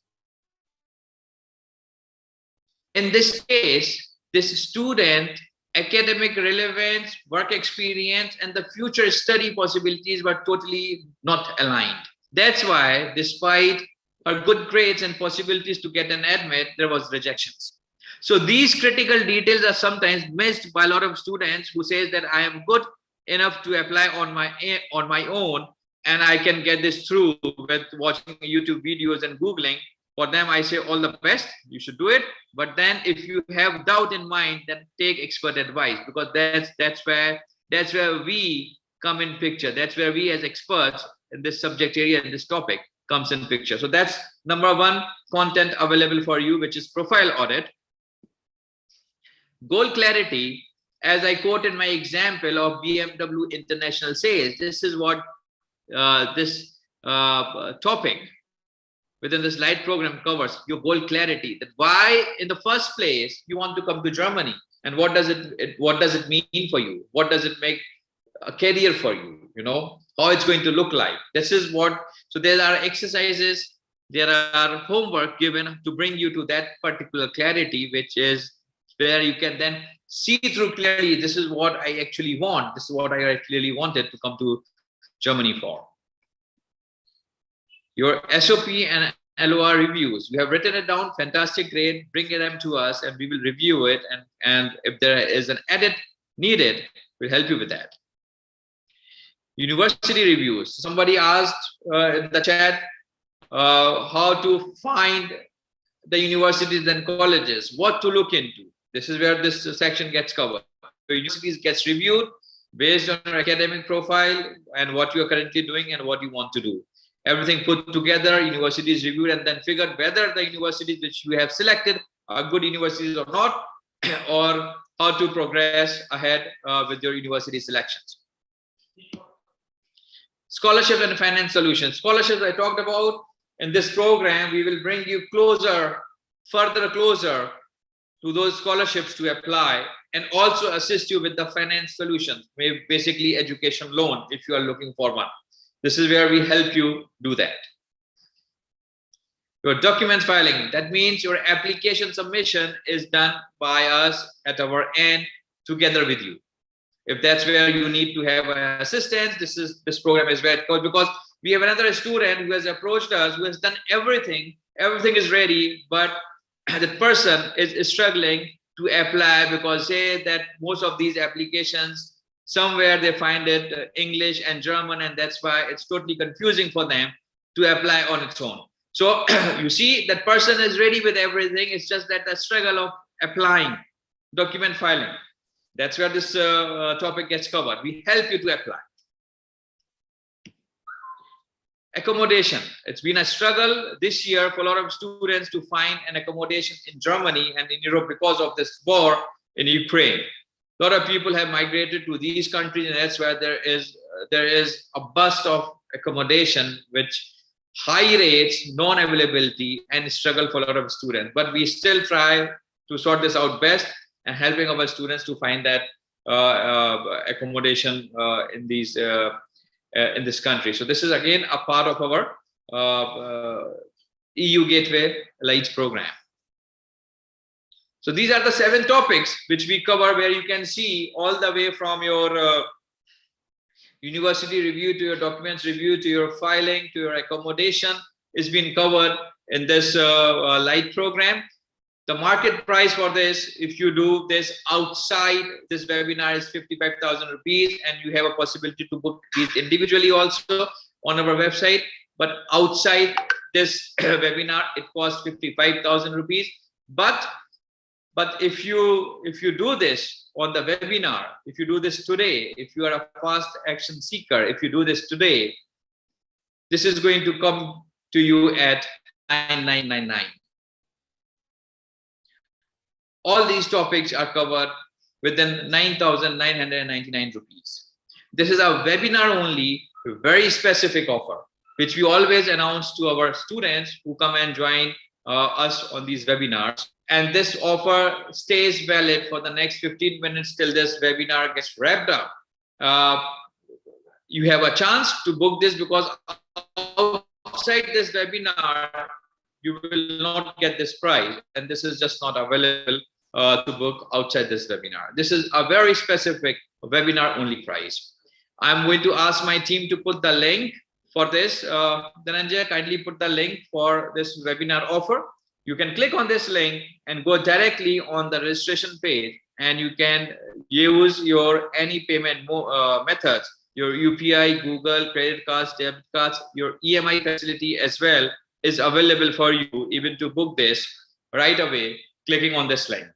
In this case, this student academic relevance, work experience, and the future study possibilities were totally not aligned. That's why, despite her good grades and possibilities to get an admit, there was rejections. So these critical details are sometimes missed by a lot of students who says that I am good enough to apply on my own, and I can get this through with watching YouTube videos and Googling. For them, I say all the best, you should do it. But then if you have doubt in mind, then take expert advice, because that's where we come in picture. That's where we as experts in this subject area, in this topic, comes in picture. So that's number one content available for you, which is profile audit. Goal clarity, as I quoted my example of BMW international sales, this is what this topic within this light program covers. Your goal clarity, that why in the first place you want to come to Germany, and what does it mean for you? What does it make a career for you? You know, how it's going to look like. This is what, so there are exercises, there are homework given to bring you to that particular clarity, which is where you can then see through clearly, this is what I actually want. This is what I clearly wanted to come to Germany for. Your SOP and LOR reviews, you have written it down, fantastic, great, bring them to us and we will review it, and if there is an edit needed, we'll help you with that. University reviews, somebody asked in the chat how to find the universities and colleges, what to look into. This is where this section gets covered. The universities gets reviewed based on your academic profile and what you are currently doing and what you want to do. Everything put together, universities reviewed, and then figured whether the universities which you have selected are good universities or not, or how to progress ahead with your university selections. Scholarship and finance solutions. Scholarships I talked about. In this program, we will bring you closer, further closer to those scholarships to apply, and also assist you with the finance solutions, basically education loan if you are looking for one. This is where we help you do that. Your document filing, that means your application submission is done by us at our end together with you. If that's where you need to have assistance, this program is where it goes, because we have another student who has approached us, who has done everything is ready, but the person is struggling to apply because say that most of these applications, somewhere they find it English and German, and that's why it's totally confusing for them to apply on its own. So you see, that person is ready with everything. It's just that the struggle of applying, document filing. That's where this topic gets covered. We help you to apply. Accommodation. It's been a struggle this year for a lot of students to find an accommodation in Germany and in Europe because of this war in Ukraine. A lot of people have migrated to these countries, and that's where there is a bust of accommodation, which high rates, non-availability, and struggle for a lot of students. But we still try to sort this out best. and helping our students to find that accommodation in these in this country. So this is again a part of our EUgateway Light program. So these are the 7 topics which we cover, where you can see all the way from your university review to your documents review to your filing to your accommodation is being covered in this Light program. The market price for this, if you do this outside this webinar, is 55,000 rupees, and you have a possibility to book these individually also on our website. But outside this webinar, it costs 55,000 rupees. But if you do this on the webinar, if you do this today, if you are a fast action seeker, if you do this today, this is going to come to you at 9999. All these topics are covered within 9,999 rupees. This is a webinar only, very specific offer, which we always announce to our students who come and join us on these webinars. And this offer stays valid for the next 15 minutes till this webinar gets wrapped up. You have a chance to book this, because outside this webinar, you will not get this price. And this is just not available to book outside this webinar. This is a very specific webinar only price. I'm going to ask my team to put the link for this. Dhananjay, kindly put the link for this webinar offer. You can click on this link and go directly on the registration page, and you can use your any payment methods, your UPI, Google, credit cards, debit cards, your EMI facility as well is available for you even to book this right away, clicking on this link.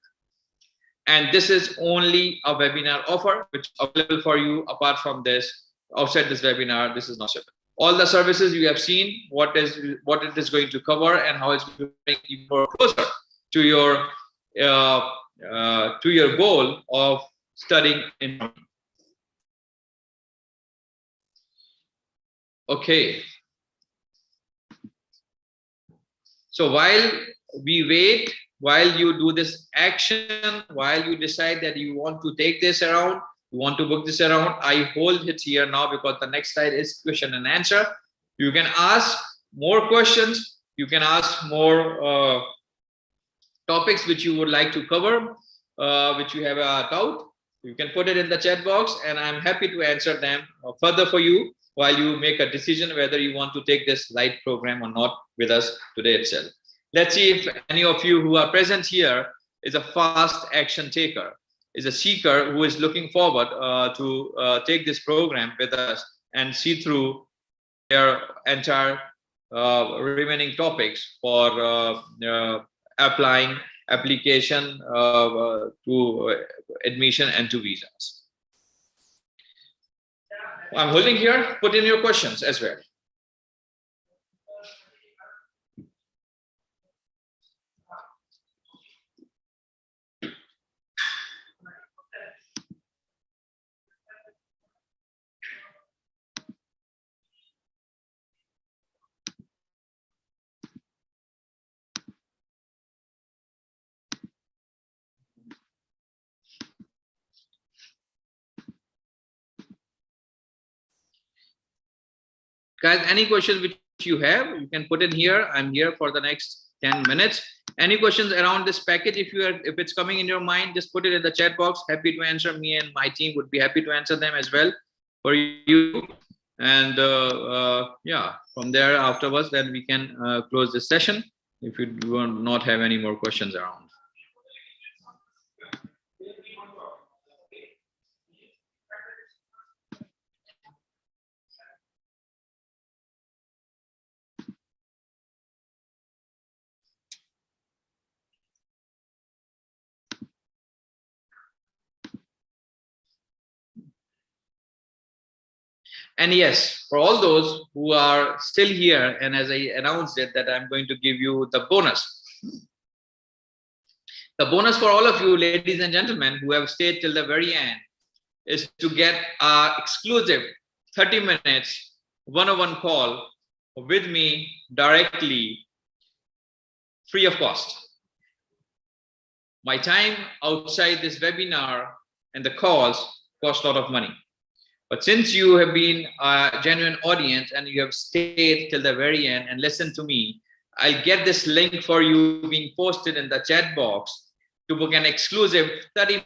And this is only a webinar offer which is available for you. Apart from this, outside this webinar, this is not available. All the services you have seen, what it is going to cover, and how it's going to bring you more closer to your goal of studying in. Okay. So while we wait, while you do this action, while you decide that you want to take this around, you want to book this around, I hold it here now because the next slide is question and answer. You can ask more questions. You can ask more topics which you would like to cover, which you have a doubt. You can put it in the chat box, and I'm happy to answer them further for you while you make a decision whether you want to take this Light program or not with us today itself. Let's see if any of you who are present here is a fast action taker, is a seeker who is looking forward to take this program with us and see through their entire remaining topics for applying application to admission and to visas. I'm holding here. Put in your questions as well. Guys, any questions which you have, you can put in here. I'm here for the next 10 minutes. Any questions around this package? If it's coming in your mind, just put it in the chat box. Happy to answer. Me and my team would be happy to answer them as well for you. And yeah, from there afterwards, then we can close this session if you do not have any more questions around. And yes, for all those who are still here, and as I announced it, that I'm going to give you the bonus. The bonus for all of you, ladies and gentlemen, who have stayed till the very end, is to get an exclusive 30 minutes one-on-one call with me directly, free of cost. My time outside this webinar and the calls cost a lot of money. But since you have been a genuine audience and you have stayed till the very end and listened to me, I'll get this link for you being posted in the chat box to book an exclusive 30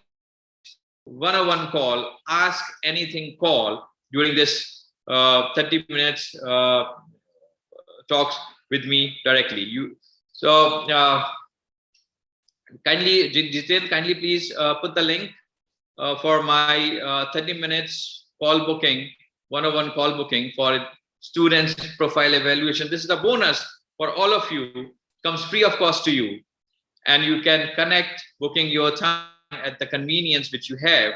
one-on-one call, ask anything call during this 30 minutes talks with me directly. Kindly please put the link for my 30 minutes call booking, one-on-one call booking for students profile evaluation. This is a bonus for all of you, comes free of cost to you, and you can connect booking your time at the convenience which you have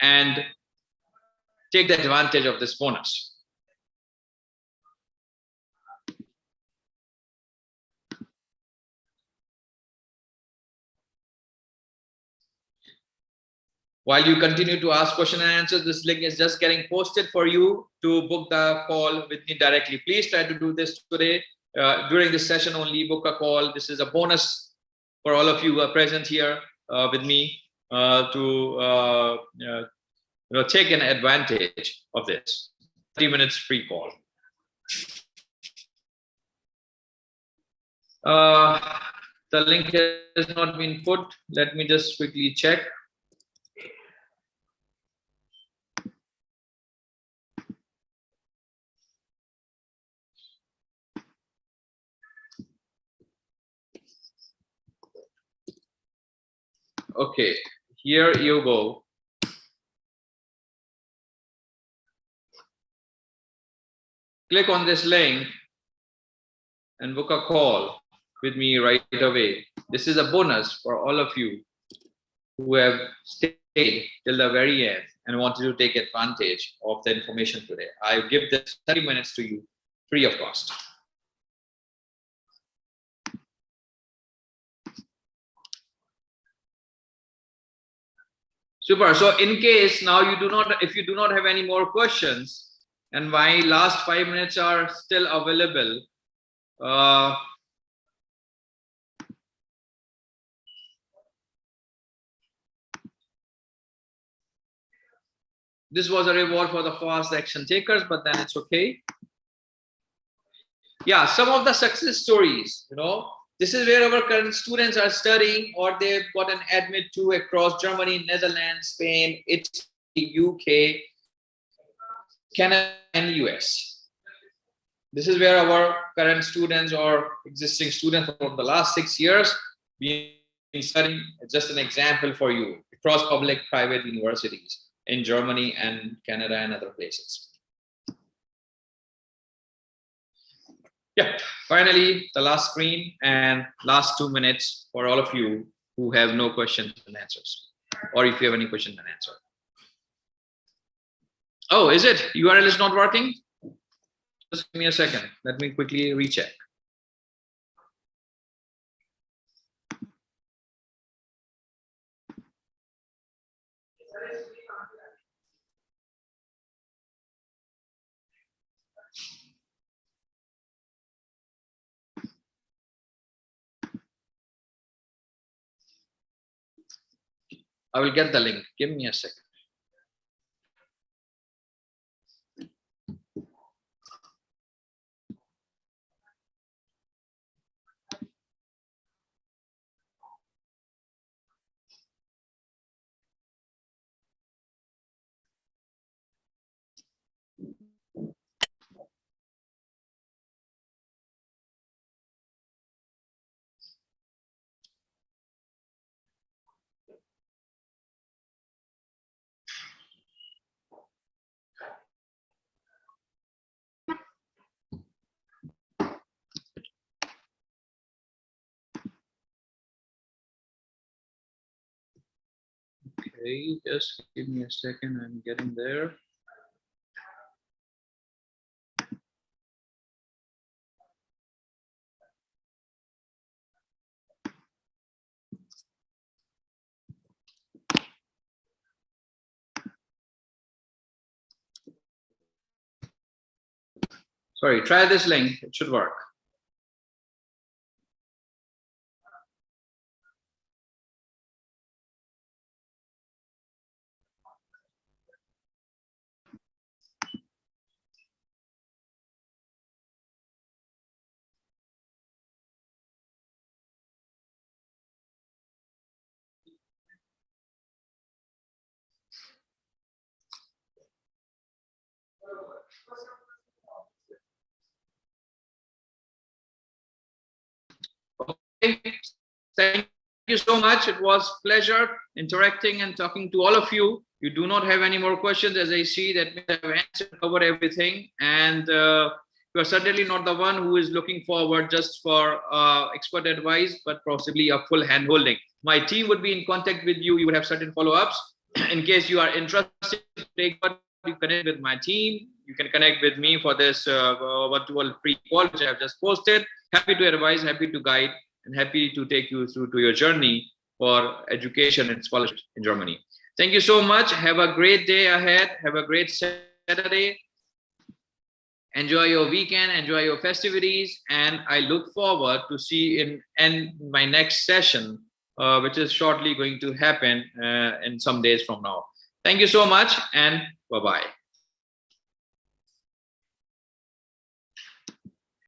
and take the advantage of this bonus. While you continue to ask question and answers, this link is just getting posted for you to book the call with me directly. Please try to do this today during this session only. Book a call. This is a bonus for all of you who are present here with me to take an advantage of this 30 minutes free call. The link has not been put. Let me just quickly check. Okay, here you go. Click on this link and book a call with me right away. This is a bonus for all of you who have stayed till the very end and wanted to take advantage of the information today. I give this 30 minutes to you free of cost. Super. So in case now if you do not have any more questions and my last 5 minutes are still available, this was a reward for the fast action takers, but then it's okay. Yeah, some of the success stories, this is where our current students are studying or they've got an admit to across Germany, Netherlands, Spain, Italy, UK, Canada, and US. This is where our current students or existing students from the last 6 years been studying. Just an example for you across public, private universities in Germany and Canada and other places. Yeah, finally, the last screen and last 2 minutes for all of you who have no questions and answers, or if you have any question and answer. Oh, is it? URL is not working? Just give me a second. Let me quickly recheck. I will get the link. Give me a second. Okay, just give me a second. I'm getting there. Sorry, try this link. It should work. Thank you so much. It was pleasure interacting and talking to all of you. You do not have any more questions, as I see that we have answered, covered everything. And you are certainly not the one who is looking forward just for expert advice, but possibly a full hand-holding. My team would be in contact with you. You would have certain follow-ups. In case you are interested, you connect with my team. You can connect with me for this virtual free call, which I have just posted. Happy to advise, happy to guide, and happy to take you through to your journey for education and scholarship in Germany. Thank you so much. Have a great day ahead. Have a great Saturday. Enjoy your weekend, enjoy your festivities, and I look forward to see in my next session, which is shortly going to happen in some days from now. Thank you so much, and bye-bye.